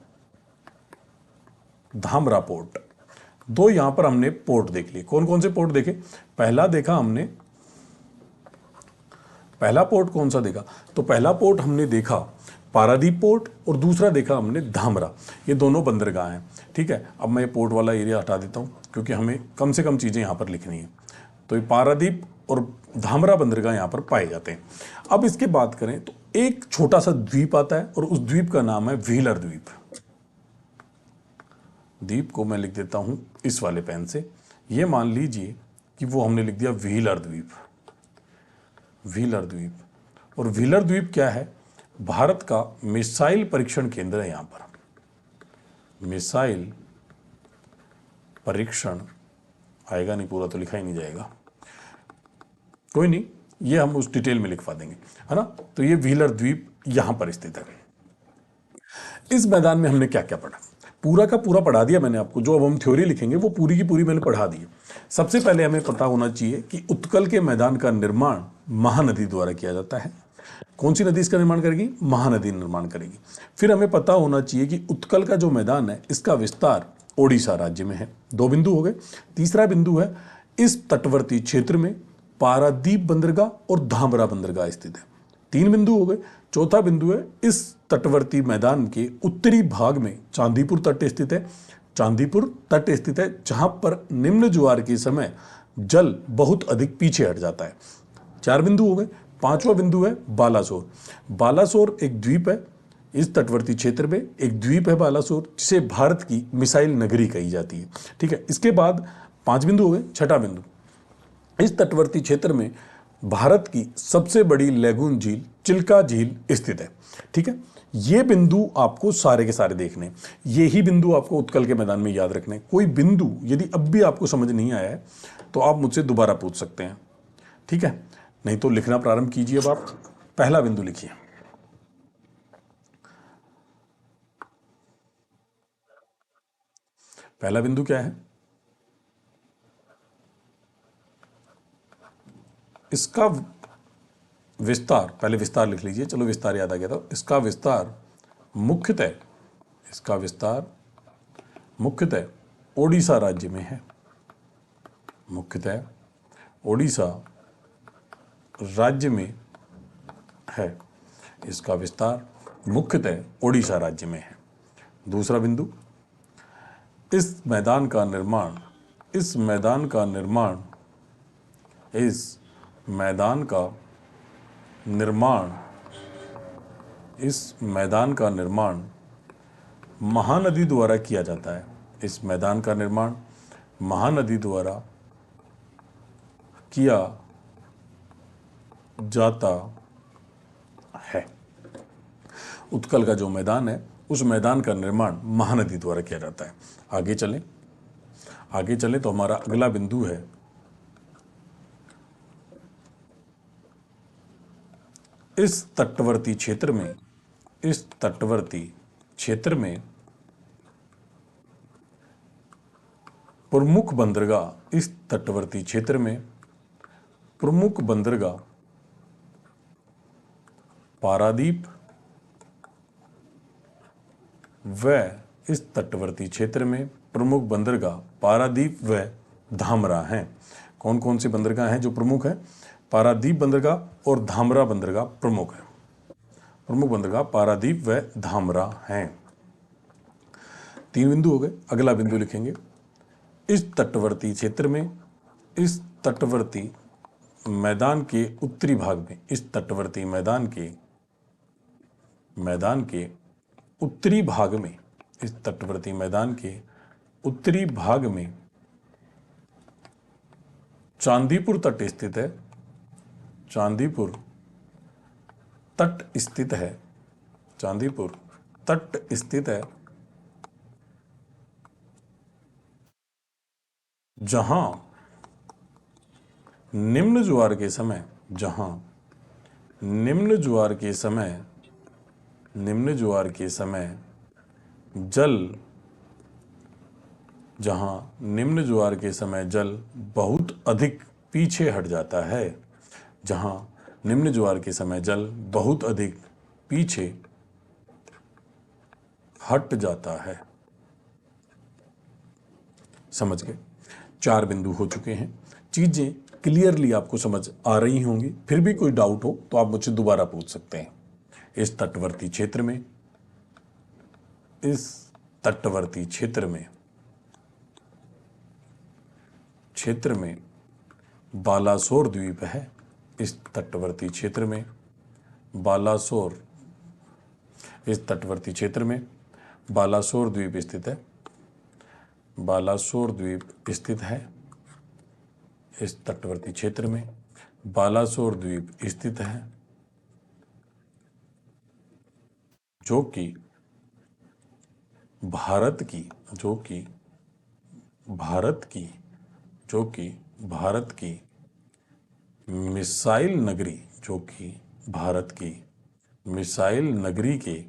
धामरा पोर्ट। 2 यहां पर हमने पोर्ट देख लिए। कौन कौन से पोर्ट देखे? पहला देखा हमने, पहला पोर्ट कौन सा देखा, तो पहला पोर्ट हमने देखा पारादीप पोर्ट और दूसरा देखा हमने धामरा। ये दोनों बंदरगाह हैं, ठीक है। अब मैं ये पोर्ट वाला एरिया हटा देता हूँ क्योंकि हमें कम से कम चीज़ें यहाँ पर लिखनी है। तो ये पारादीप और धामरा बंदरगाह यहाँ पर पाए जाते हैं। अब इसके बात करें तो एक छोटा सा द्वीप आता है और उस द्वीप का नाम है व्हीलर द्वीप। द्वीप को मैं लिख देता हूँ इस वाले पेन से। ये मान लीजिए कि वो हमने लिख दिया व्हीलर द्वीप। व्हीलर द्वीप, और व्हीलर द्वीप क्या है? भारत का मिसाइल परीक्षण केंद्र है। यहाँ पर मिसाइल परीक्षण आएगा नहीं, पूरा तो लिखा ही नहीं जाएगा, कोई नहीं, ये हम उस डिटेल में लिखवा देंगे, है ना। तो ये व्हीलर द्वीप यहां पर स्थित है। इस मैदान में हमने क्या क्या पढ़ा? पूरा का पूरा पढ़ा दिया मैंने आपको। जो अब हम थ्योरी लिखेंगे वो पूरी की पूरी मैंने पढ़ा दी है। सबसे पहले हमें पता होना चाहिए कि उत्कल के मैदान का निर्माण महानदी द्वारा किया जाता है। कौन सी नदी इसका निर्माण करेगी? महानदी निर्माण करेगी। फिर हमें पता होना चाहिए कि उत्कल का जो मैदान है इसका विस्तार ओडिशा राज्य में है। 2 बिंदु हो गए। तीसरा बिंदु है, इस तटवर्ती क्षेत्र में पारादीप बंदरगाह और धामरा बंदरगाह स्थित है। 3 बिंदु हो गए। चौथा बिंदु है, इस तटवर्ती मैदान के उत्तरी भाग में चांदीपुर तट स्थित है। चांदीपुर तट स्थित है जहां पर निम्न ज्वार के समय जल बहुत अधिक पीछे हट जाता है। 4 बिंदु हो गए। 5वां बिंदु है बालासोर। बालासोर एक द्वीप है। इस तटवर्ती क्षेत्र में एक द्वीप है बालासोर, जिसे भारत की मिसाइल नगरी कही जाती है, ठीक है। इसके बाद 5 बिंदु हो गए। छठा बिंदु, इस तटवर्ती क्षेत्र में भारत की सबसे बड़ी लैगून झील चिल्का झील स्थित है, ठीक है। ये बिंदु आपको सारे के सारे देखने, यही बिंदु आपको उत्कल के मैदान में याद रखने। कोई बिंदु यदि अब भी आपको समझ नहीं आया है तो आप मुझसे दोबारा पूछ सकते हैं, ठीक है। नहीं तो लिखना प्रारंभ कीजिए। अब आप पहला बिंदु लिखिए। पहला बिंदु क्या है? इसका विस्तार, पहले विस्तार लिख लीजिए, चलो विस्तार याद आ गया था। इसका विस्तार मुख्यतः ओडिशा राज्य में है। मुख्यतः ओडिशा राज्य में है। इसका विस्तार मुख्यतः ओडिशा राज्य में है। दूसरा बिंदु, इस मैदान का निर्माण महानदी द्वारा किया जाता है। इस मैदान का निर्माण महानदी द्वारा किया जाता है। उत्कल का जो मैदान है उस मैदान का निर्माण महानदी द्वारा किया जाता है। आगे चलें तो हमारा अगला बिंदु है, इस तटवर्ती क्षेत्र में प्रमुख बंदरगाह, इस तटवर्ती क्षेत्र में प्रमुख बंदरगाह पारादीप व इस तटवर्ती क्षेत्र में प्रमुख बंदरगाह पारादीप व धामरा हैं। कौन कौन से बंदरगाह हैं जो प्रमुख हैं? पारादीप बंदरगाह और धामरा बंदरगाह प्रमुख हैं। प्रमुख बंदरगाह पारादीप व धामरा हैं। 3 बिंदु हो गए। अगला बिंदु लिखेंगे, इस तटवर्ती क्षेत्र में, इस तटवर्ती मैदान के उत्तरी भाग में, इस तटवर्ती मैदान के उत्तरी भाग में, इस तटवर्ती मैदान के उत्तरी भाग में चांदीपुर तट स्थित है। चांदीपुर तट स्थित है जहां निम्न ज्वार के समय जल बहुत अधिक पीछे हट जाता है। जहां निम्न ज्वार के समय जल बहुत अधिक पीछे हट जाता है। समझ गए? 4 बिंदु हो चुके हैं। चीजें क्लियरली आपको समझ आ रही होंगी। फिर भी कोई डाउट हो तो आप मुझसे दोबारा पूछ सकते हैं, इस तटवर्ती क्षेत्र में, इस तटवर्ती क्षेत्र में बालासोर द्वीप है। इस तटवर्ती क्षेत्र में बालासोर, इस तटवर्ती क्षेत्र में बालासोर द्वीप स्थित है। बालासोर द्वीप स्थित है। इस तटवर्ती क्षेत्र में बालासोर द्वीप स्थित है, जो कि भारत की मिसाइल नगरी, जो कि भारत की मिसाइल नगरी के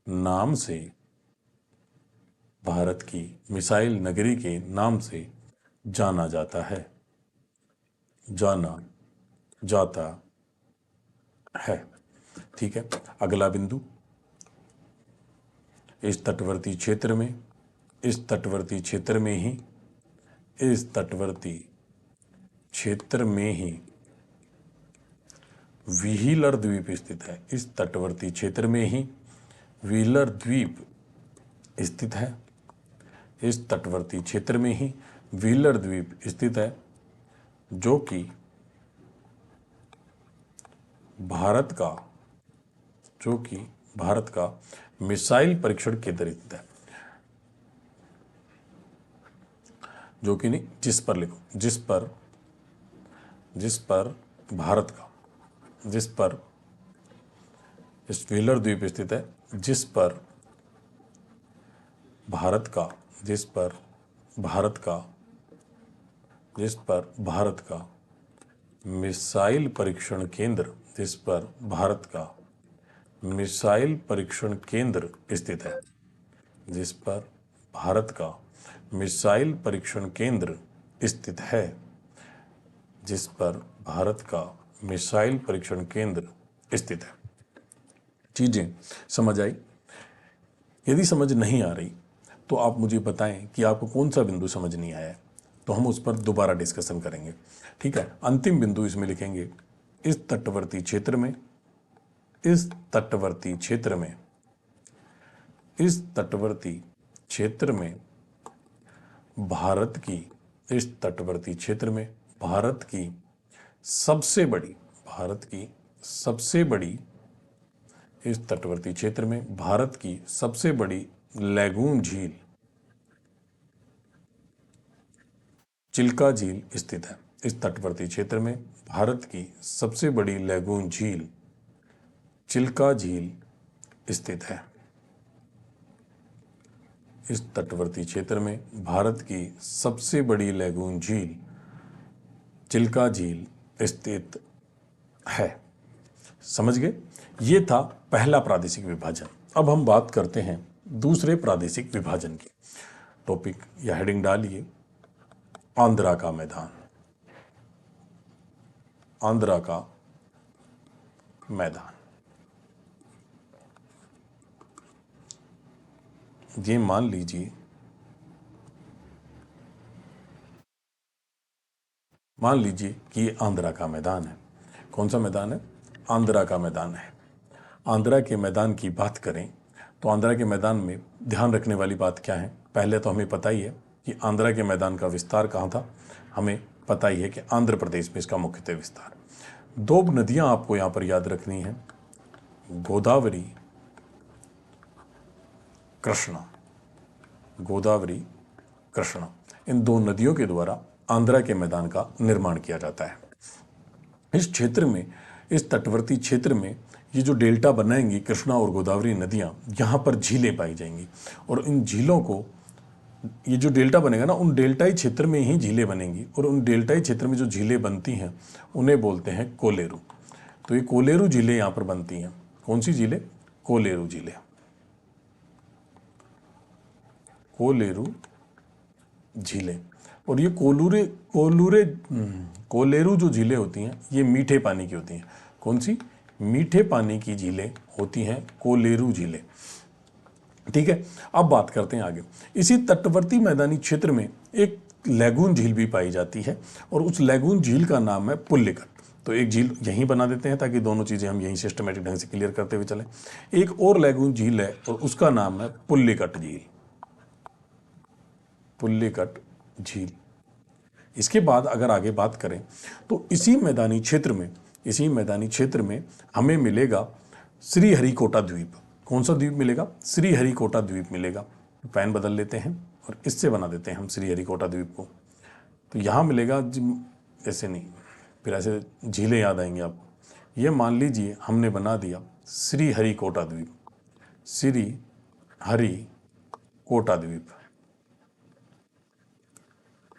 नाम से, भारत की मिसाइल नगरी के नाम से जाना जाता है, जाना जाता है। ठीक है, अगला बिंदु, इस तटवर्ती क्षेत्र में, इस तटवर्ती क्षेत्र में ही, इस तटवर्ती क्षेत्र में ही व्हीलर द्वीप स्थित है। इस तटवर्ती क्षेत्र में ही व्हीलर द्वीप स्थित है। इस तटवर्ती क्षेत्र में ही व्हीलर द्वीप स्थित है, जो कि भारत का मिसाइल परीक्षण केंद्र स्थित है। जो कि नहीं, जिस पर लिखो, जिस पर भारत का, जिस पर इस व्हीलर द्वीप स्थित है, जिस पर भारत का, जिस पर भारत का मिसाइल परीक्षण केंद्र, जिस पर भारत का मिसाइल परीक्षण केंद्र स्थित है, जिस पर भारत का मिसाइल परीक्षण केंद्र स्थित है, जिस पर भारत का मिसाइल परीक्षण केंद्र स्थित है। चीजें समझ आई? यदि समझ नहीं आ रही तो आप मुझे बताएं कि आपको कौन सा बिंदु समझ नहीं आया है, तो हम उस पर दोबारा डिस्कशन करेंगे। ठीक है, अंतिम बिंदु इसमें लिखेंगे, इस तटवर्ती क्षेत्र में, इस तटवर्ती क्षेत्र में, इस तटवर्ती क्षेत्र में भारत की, इस तटवर्ती क्षेत्र में भारत की सबसे बड़ी, भारत की सबसे बड़ी, इस तटवर्ती क्षेत्र में भारत की सबसे बड़ी लैगून झील चिल्का झील स्थित है। इस तटवर्ती क्षेत्र में भारत की सबसे बड़ी लैगून झील चिल्का झील स्थित है। इस तटवर्ती क्षेत्र में भारत की सबसे बड़ी लैगून झील चिल्का झील स्थित है। समझ गए? ये था पहला प्रादेशिक विभाजन। अब हम बात करते हैं दूसरे प्रादेशिक विभाजन की। टॉपिक या हेडिंग डालिए, आंध्रा का मैदान। आंध्रा का मैदान। ये मान लीजिए, कि ये आंध्रा का मैदान है। कौन सा मैदान है? आंध्रा का मैदान है। आंध्रा के मैदान की बात करें तो आंध्रा के मैदान में ध्यान रखने वाली बात क्या है? पहले तो हमें पता ही है कि आंध्रा के मैदान का विस्तार कहाँ था। हमें पता ही है कि आंध्र प्रदेश में इसका मुख्यतः विस्तार। दो नदियां आपको यहाँ पर याद रखनी है, गोदावरी, कृष्णा। गोदावरी, कृष्णा, इन दो नदियों के द्वारा आंध्रा के मैदान का निर्माण किया जाता है। इस क्षेत्र में, इस तटवर्ती क्षेत्र में ये जो डेल्टा बनाएंगी कृष्णा और गोदावरी नदियां, यहाँ पर झीलें पाई जाएंगी और इन झीलों को, ये जो डेल्टा बनेगा ना, उन डेल्टाई क्षेत्र में ही झीलें बनेंगी और उन डेल्टाई क्षेत्र में जो झीलें बनती हैं उन्हें बोलते हैं कोलेरू। तो ये कोलेरू झीलें यहाँ पर बनती हैं। कौन सी झीलें? कोलेरू झीलें। कोलेरू झीलें। और ये कोलेरू जो झीलें होती हैं ये मीठे पानी की होती हैं। कौन सी? मीठे पानी की झीलें होती हैं कोलेरू झीलें। ठीक है, अब बात करते हैं आगे। इसी तटवर्ती मैदानी क्षेत्र में एक लैगून झील भी पाई जाती है और उस लैगून झील का नाम है पुल्लिकट। तो एक झील यहीं बना देते हैं ताकि दोनों चीज़ें हम यहीं सिस्टमेटिक ढंग से क्लियर करते हुए चलें। एक और लैगून झील है और उसका नाम है पुल्लिकट झील। पुल्लिकट झील। इसके बाद अगर आगे बात करें तो इसी मैदानी क्षेत्र में हमें मिलेगा श्रीहरिकोटा द्वीप। कौन सा द्वीप मिलेगा? श्रीहरिकोटा द्वीप मिलेगा। पैन बदल लेते हैं और इससे बना देते हैं हम श्रीहरिकोटा द्वीप को। तो यहाँ मिलेगा, ऐसे नहीं, फिर ऐसे झीलें याद आएंगे आप। ये मान लीजिए हमने बना दिया श्रीहरिकोटा द्वीप। श्रीहरिकोटा द्वीप,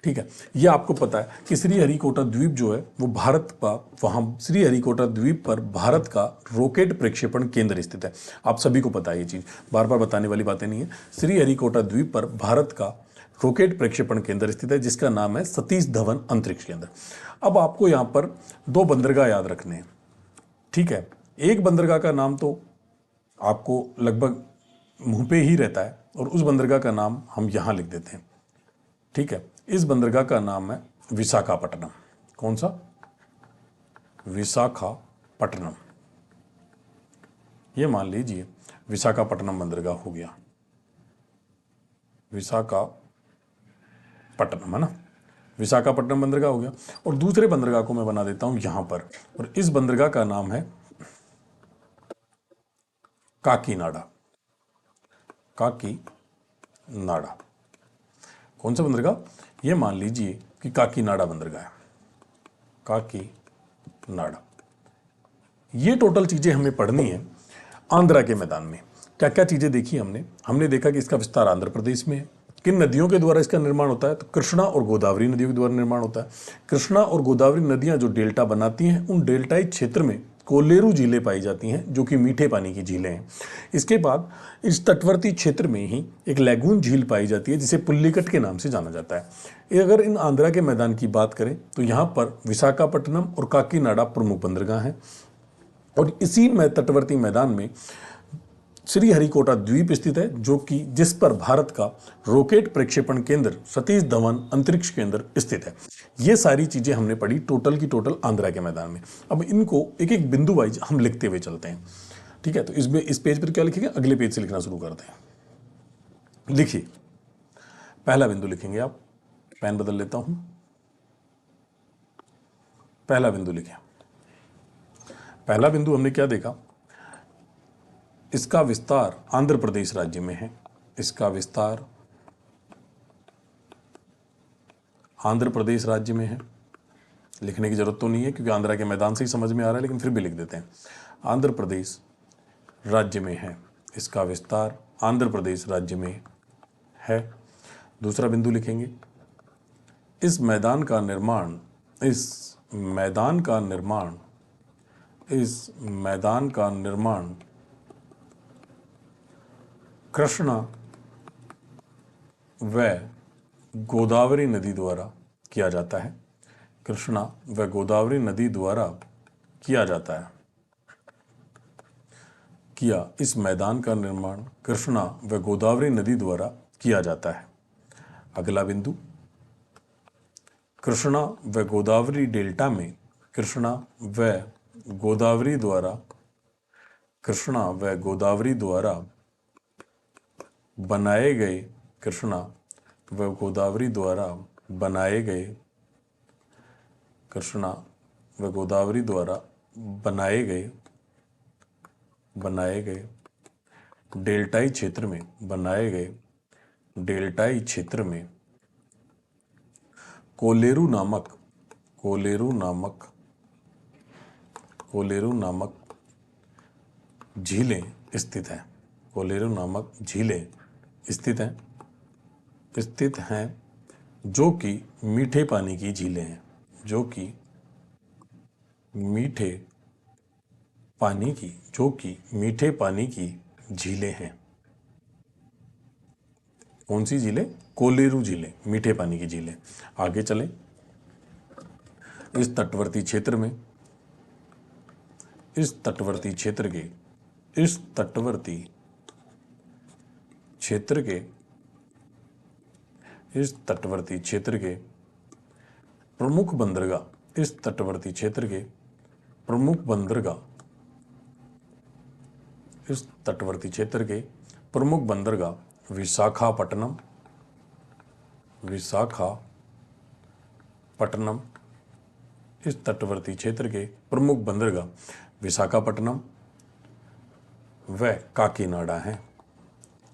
ठीक है। ये आपको पता है कि श्रीहरिकोटा द्वीप जो है वो भारत का, वहाँ श्रीहरिकोटा द्वीप पर भारत का रॉकेट प्रक्षेपण केंद्र स्थित है। आप सभी को पता है ये चीज़, बार बार बताने वाली बातें नहीं है। श्रीहरिकोटा द्वीप पर भारत का रॉकेट प्रक्षेपण केंद्र स्थित है जिसका नाम है सतीश धवन अंतरिक्ष केंद्र। अब आपको यहाँ पर दो बंदरगाह याद रखने हैं, ठीक है। एक बंदरगाह का नाम तो आपको लगभग मुंह पे ही रहता है और उस बंदरगाह का नाम हम यहाँ लिख देते हैं, ठीक है। इस बंदरगाह का नाम है विशाखापट्टनम। कौन सा? विशाखापट्टनम। ये मान लीजिए विशाखापट्टनम बंदरगाह हो गया, विशाखापट्टनम, है ना। विशाखापट्टनम बंदरगाह हो गया। और दूसरे बंदरगाह को मैं बना देता हूं यहां पर, और इस बंदरगाह का नाम है काकीनाडा। काकीनाडा। कौन सा बंदरगाह? ये मान लीजिए कि काकीनाडा बंदरगाह है। काकीनाडा। ये टोटल चीजें हमें पढ़नी है आंध्रा के मैदान में। क्या क्या चीजें देखी हमने देखा कि इसका विस्तार आंध्र प्रदेश में है। किन नदियों के द्वारा इसका निर्माण होता है? तो कृष्णा और गोदावरी नदियों के द्वारा निर्माण होता है। कृष्णा और गोदावरी नदियां जो डेल्टा बनाती हैं, उन डेल्टाई क्षेत्र में कोलेरू झीलें पाई जाती हैं जो कि मीठे पानी की झीलें हैं। इसके बाद इस तटवर्ती क्षेत्र में ही एक लैगून झील पाई जाती है जिसे पुल्लिकट के नाम से जाना जाता है। अगर इन आंध्रा के मैदान की बात करें तो यहाँ पर विशाखापट्टनम और काकीनाडा प्रमुख बंदरगाह हैं, और इसी में तटवर्ती मैदान में श्रीहरिकोटा द्वीप स्थित है जो कि जिस पर भारत का रॉकेट प्रक्षेपण केंद्र सतीश धवन अंतरिक्ष केंद्र स्थित है। ये सारी चीजें हमने पढ़ी टोटल की टोटल आंध्रा के मैदान में। अब इनको एक एक बिंदु वाइज हम लिखते हुए चलते हैं, ठीक है। तो इसमें इस पेज पर क्या लिखेंगे? अगले पेज से लिखना शुरू करते हैं। लिखिए, पहला बिंदु लिखेंगे आप। पेन बदल लेता हूं। पहला बिंदु लिखें। पहला बिंदु हमने क्या देखा? इसका विस्तार आंध्र प्रदेश राज्य में है। इसका विस्तार आंध्र प्रदेश राज्य में है। लिखने की जरूरत तो नहीं है क्योंकि आंध्रा के मैदान से ही समझ में आ रहा है, लेकिन फिर भी लिख देते हैं। आंध्र प्रदेश राज्य में है। इसका विस्तार आंध्र प्रदेश राज्य में है। दूसरा बिंदु लिखेंगे, इस मैदान का निर्माण कृष्णा व गोदावरी नदी द्वारा किया जाता है। कृष्णा व गोदावरी नदी द्वारा किया जाता है। इस मैदान का निर्माण कृष्णा व गोदावरी नदी द्वारा किया जाता है। अगला बिंदु, कृष्णा व गोदावरी डेल्टा में कृष्णा व गोदावरी द्वारा बनाए गए कृष्णा व गोदावरी द्वारा बनाए गए डेल्टाई क्षेत्र में कोलेरू नामक झीलें स्थित हैं जो कि मीठे पानी की झीलें हैं। कौन सी झीलें? कोलेरू झीलें, मीठे पानी की झीलें। आगे चलें। इस तटवर्ती क्षेत्र के प्रमुख बंदरगाह प्रमुख बंदरगाह, इस तटवर्ती क्षेत्र के प्रमुख बंदरगाह विशाखापट्टनम, विशाखापट्टनम, इस तटवर्ती क्षेत्र के प्रमुख बंदरगाह विशाखापट्टनम व काकीनाडा हैं।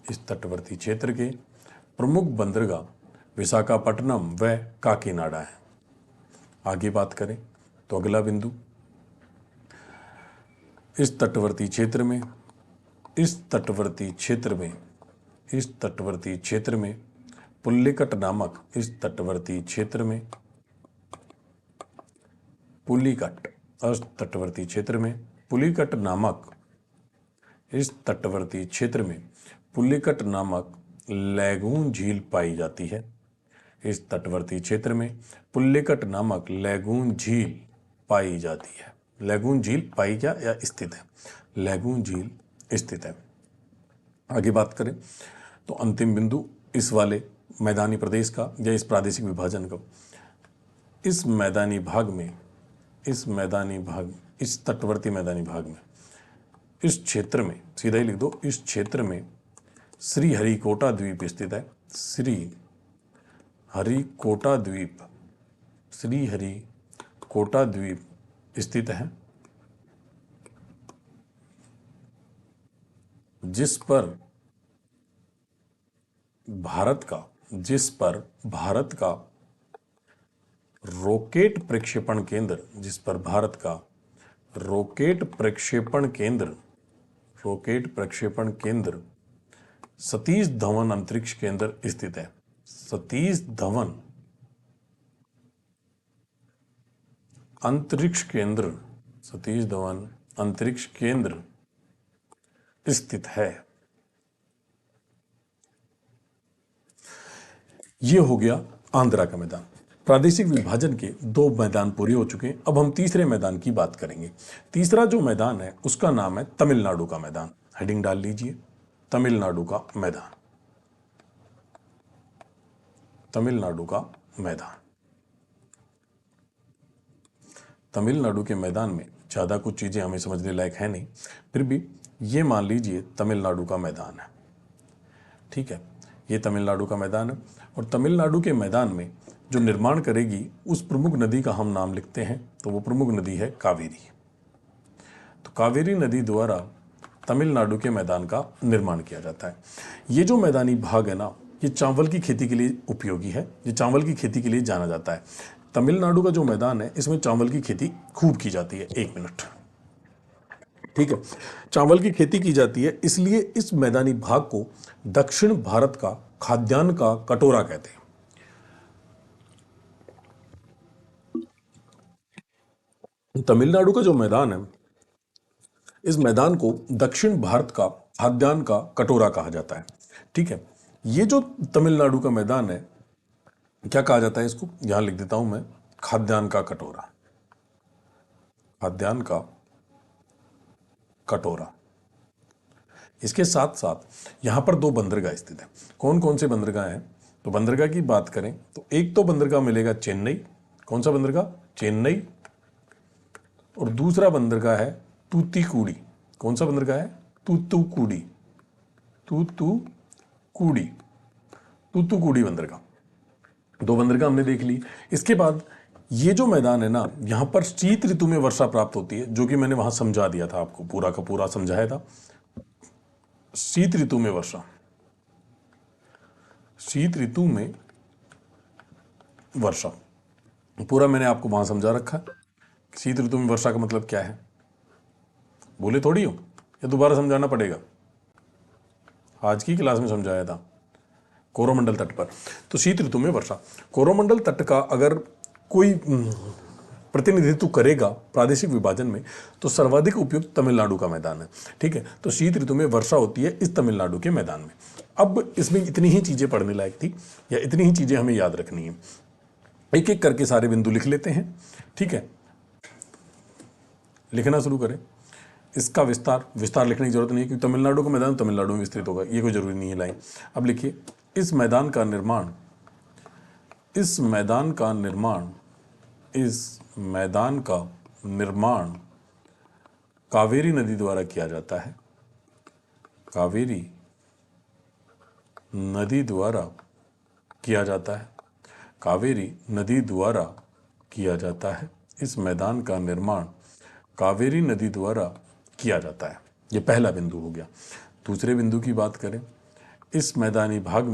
इस तटवर्ती क्षेत्र के प्रमुख बंदरगाह विशाखापट्टनम व काकीनाडा हैं। आगे बात करें तो अगला बिंदु, इस तटवर्ती क्षेत्र में पुल्लिकट नामक, इस तटवर्ती क्षेत्र में पुल्लिकट, इस तटवर्ती क्षेत्र में पुल्लिकट नामक, इस तटवर्ती क्षेत्र में पुल्लिकट नामक लैगून झील पाई जाती है। इस तटवर्ती क्षेत्र में पुल्लिकट नामक लैगून झील पाई जाती है। लैगून झील पाई क्या या स्थित है, लैगून झील स्थित है। आगे बात करें तो अंतिम बिंदु इस वाले मैदानी प्रदेश का या इस प्रादेशिक विभाजन का, इस मैदानी भाग में, इस तटवर्ती मैदानी भाग में, इस क्षेत्र में, सीधा ही लिख दो, इस क्षेत्र में श्रीहरिकोटा द्वीप स्थित है। श्रीहरिकोटा द्वीप स्थित है, जिस पर भारत का रॉकेट प्रक्षेपण केंद्र सतीश धवन अंतरिक्ष केंद्र स्थित है। सतीश धवन अंतरिक्ष केंद्र स्थित है। ये हो गया आंध्रा का मैदान। प्रादेशिक विभाजन के 2 मैदान पूरे हो चुके हैं। अब हम तीसरे मैदान की बात करेंगे। तीसरा जो मैदान है उसका नाम है तमिलनाडु का मैदान। हेडिंग डाल लीजिए, तमिलनाडु का मैदान। तमिलनाडु का मैदान, तमिलनाडु के मैदान में ज़्यादा कुछ चीज़ें हमें समझने लायक है नहीं, फिर भी ये मान लीजिए तमिलनाडु का मैदान है। ठीक है, ये तमिलनाडु का मैदान है और तमिलनाडु के मैदान में जो निर्माण करेगी उस प्रमुख नदी का हम नाम लिखते हैं, तो वो प्रमुख नदी है कावेरी। तो कावेरी नदी द्वारा तमिलनाडु के मैदान का निर्माण किया जाता है। ये जो मैदानी भाग है ना, ये चावल की खेती के लिए उपयोगी है, ये चावल की खेती के लिए जाना जाता है। तमिलनाडु का जो मैदान है इसमें चावल की खेती खूब की जाती है। 1 मिनट, ठीक है, चावल की खेती की जाती है, इसलिए इस मैदानी भाग को दक्षिण भारत का खाद्यान्न का कटोरा कहते हैं। तमिलनाडु का जो मैदान है, इस मैदान को दक्षिण भारत का खाद्यान्न का कटोरा कहा जाता है। ठीक है, ये जो तमिलनाडु का मैदान है, क्या कहा जाता है इसको, यहां लिख देता हूं मैं, खाद्यान्न का कटोरा। खाद्यान्न का कटोरा। इसके साथ साथ यहां पर 2 बंदरगाह स्थित है। कौन कौन से बंदरगाह हैं, तो बंदरगाह की बात करें तो एक तो बंदरगाह मिलेगा चेन्नई। कौन सा बंदरगाह, चेन्नई। और दूसरा बंदरगाह है तूतीकुड़ी। कौन सा बंदरगाह है, तूतुकुड़ी। तूतुकुड़ी बंदरगाह। 2 बंदरगाह हमने देख ली। इसके बाद ये जो मैदान है ना, यहां पर शीत ऋतु में वर्षा प्राप्त होती है, जो कि मैंने वहां समझा दिया था आपको, पूरा का पूरा समझाया था। शीत ऋतु में वर्षा, शीत ऋतु में वर्षा पूरा मैंने आपको वहां समझा रखा। शीत ऋतु में वर्षा का मतलब क्या है, बोले थोड़ी हो, या दोबारा समझाना पड़ेगा। आज की क्लास में समझाया था कोरोमंडल तट पर। तो शीत ऋतु में वर्षा, कोरोमंडल तट का अगर कोई प्रतिनिधित्व करेगा प्रादेशिक विभाजन में, तो सर्वाधिक उपयुक्त तमिलनाडु का मैदान है। ठीक है, तो शीत ऋतु में वर्षा होती है इस तमिलनाडु के मैदान में। अब इसमें इतनी ही चीजें पढ़ने लायक थी, या इतनी ही चीजें हमें याद रखनी है। एक एक करके सारे बिंदु लिख लेते हैं। ठीक है, लिखना शुरू करें। इसका विस्तार लिखने की जरूरत नहीं है, क्योंकि तमिलनाडु का मैदान तमिलनाडु में विस्तृत होगा, ये कोई जरूरी नहीं है लाइन। अब लिखिए, इस मैदान का निर्माण कावेरी नदी द्वारा किया जाता है। कावेरी नदी द्वारा किया जाता है। कावेरी नदी द्वारा किया जाता है। इस मैदान का निर्माण कावेरी नदी द्वारा किया जाता है। ये पहला बिंदु हो गया। दूसरे बिंदु की बात करें, इस मैदानी भाग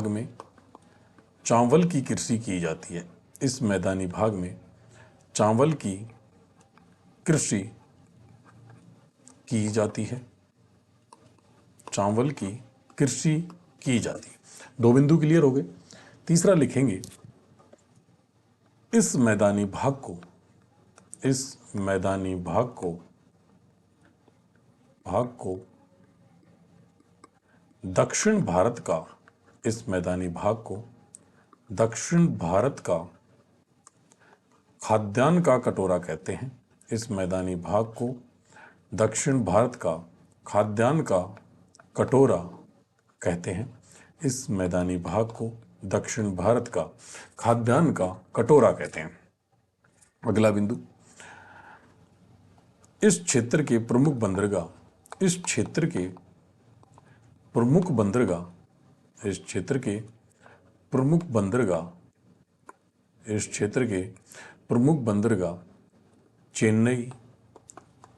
में चावल की कृषि की जाती है। इस मैदानी भाग में चावल की कृषि की जाती है। चावल की कृषि की जाती है। 2 बिंदु क्लियर हो गए। तीसरा लिखेंगे, इस मैदानी भाग को दक्षिण भारत का खाद्यान्न का कटोरा कहते हैं। इस मैदानी भाग को दक्षिण भारत का खाद्यान्न का कटोरा कहते हैं। इस मैदानी भाग को दक्षिण भारत का खाद्यान्न का कटोरा कहते हैं। अगला बिंदु, इस क्षेत्र के प्रमुख बंदरगाह चेन्नई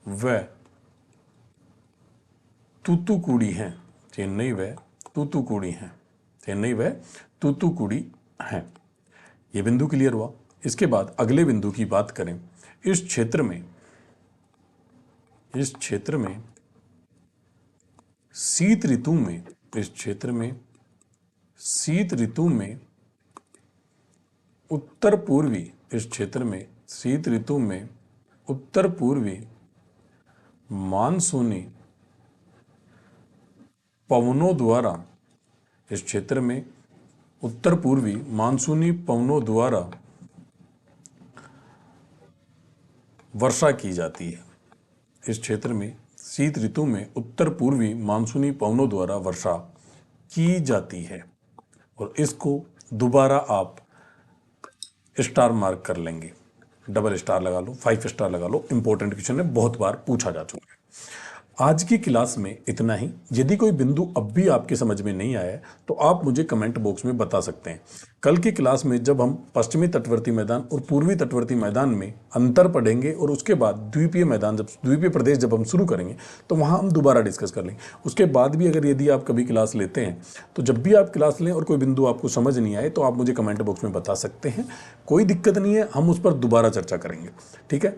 व तूतुकुड़ी हैं। ये बिंदु क्लियर हुआ। इसके बाद अगले बिंदु की बात करें, इस क्षेत्र में शीत ऋतु में उत्तर पूर्वी मानसूनी पवनों द्वारा वर्षा की जाती है। इस क्षेत्र में शीत ऋतु में उत्तर पूर्वी मानसूनी पवनों द्वारा वर्षा की जाती है। और इसको दोबारा आप स्टार मार्क कर लेंगे, डबल स्टार लगा लो, 5 स्टार लगा लो। इंपॉर्टेंट क्वेश्चन है, बहुत बार पूछा जा चुका है। आज की क्लास में इतना ही। यदि कोई बिंदु अब भी आपके समझ में नहीं आया है तो आप मुझे कमेंट बॉक्स में बता सकते हैं। कल की क्लास में जब हम पश्चिमी तटवर्ती मैदान और पूर्वी तटवर्ती मैदान में अंतर पढ़ेंगे और उसके बाद द्वीपीय प्रदेश जब हम शुरू करेंगे तो वहाँ हम दोबारा डिस्कस कर लेंगे। उसके बाद भी अगर यदि आप कभी क्लास लेते हैं तो जब भी आप क्लास लें और कोई बिंदु आपको समझ नहीं आए तो आप मुझे कमेंट बॉक्स में बता सकते हैं। कोई दिक्कत नहीं है, हम उस पर दोबारा चर्चा करेंगे। ठीक है,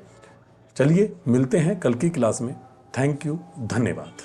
चलिए मिलते हैं कल की क्लास में। थैंक यू, धन्यवाद।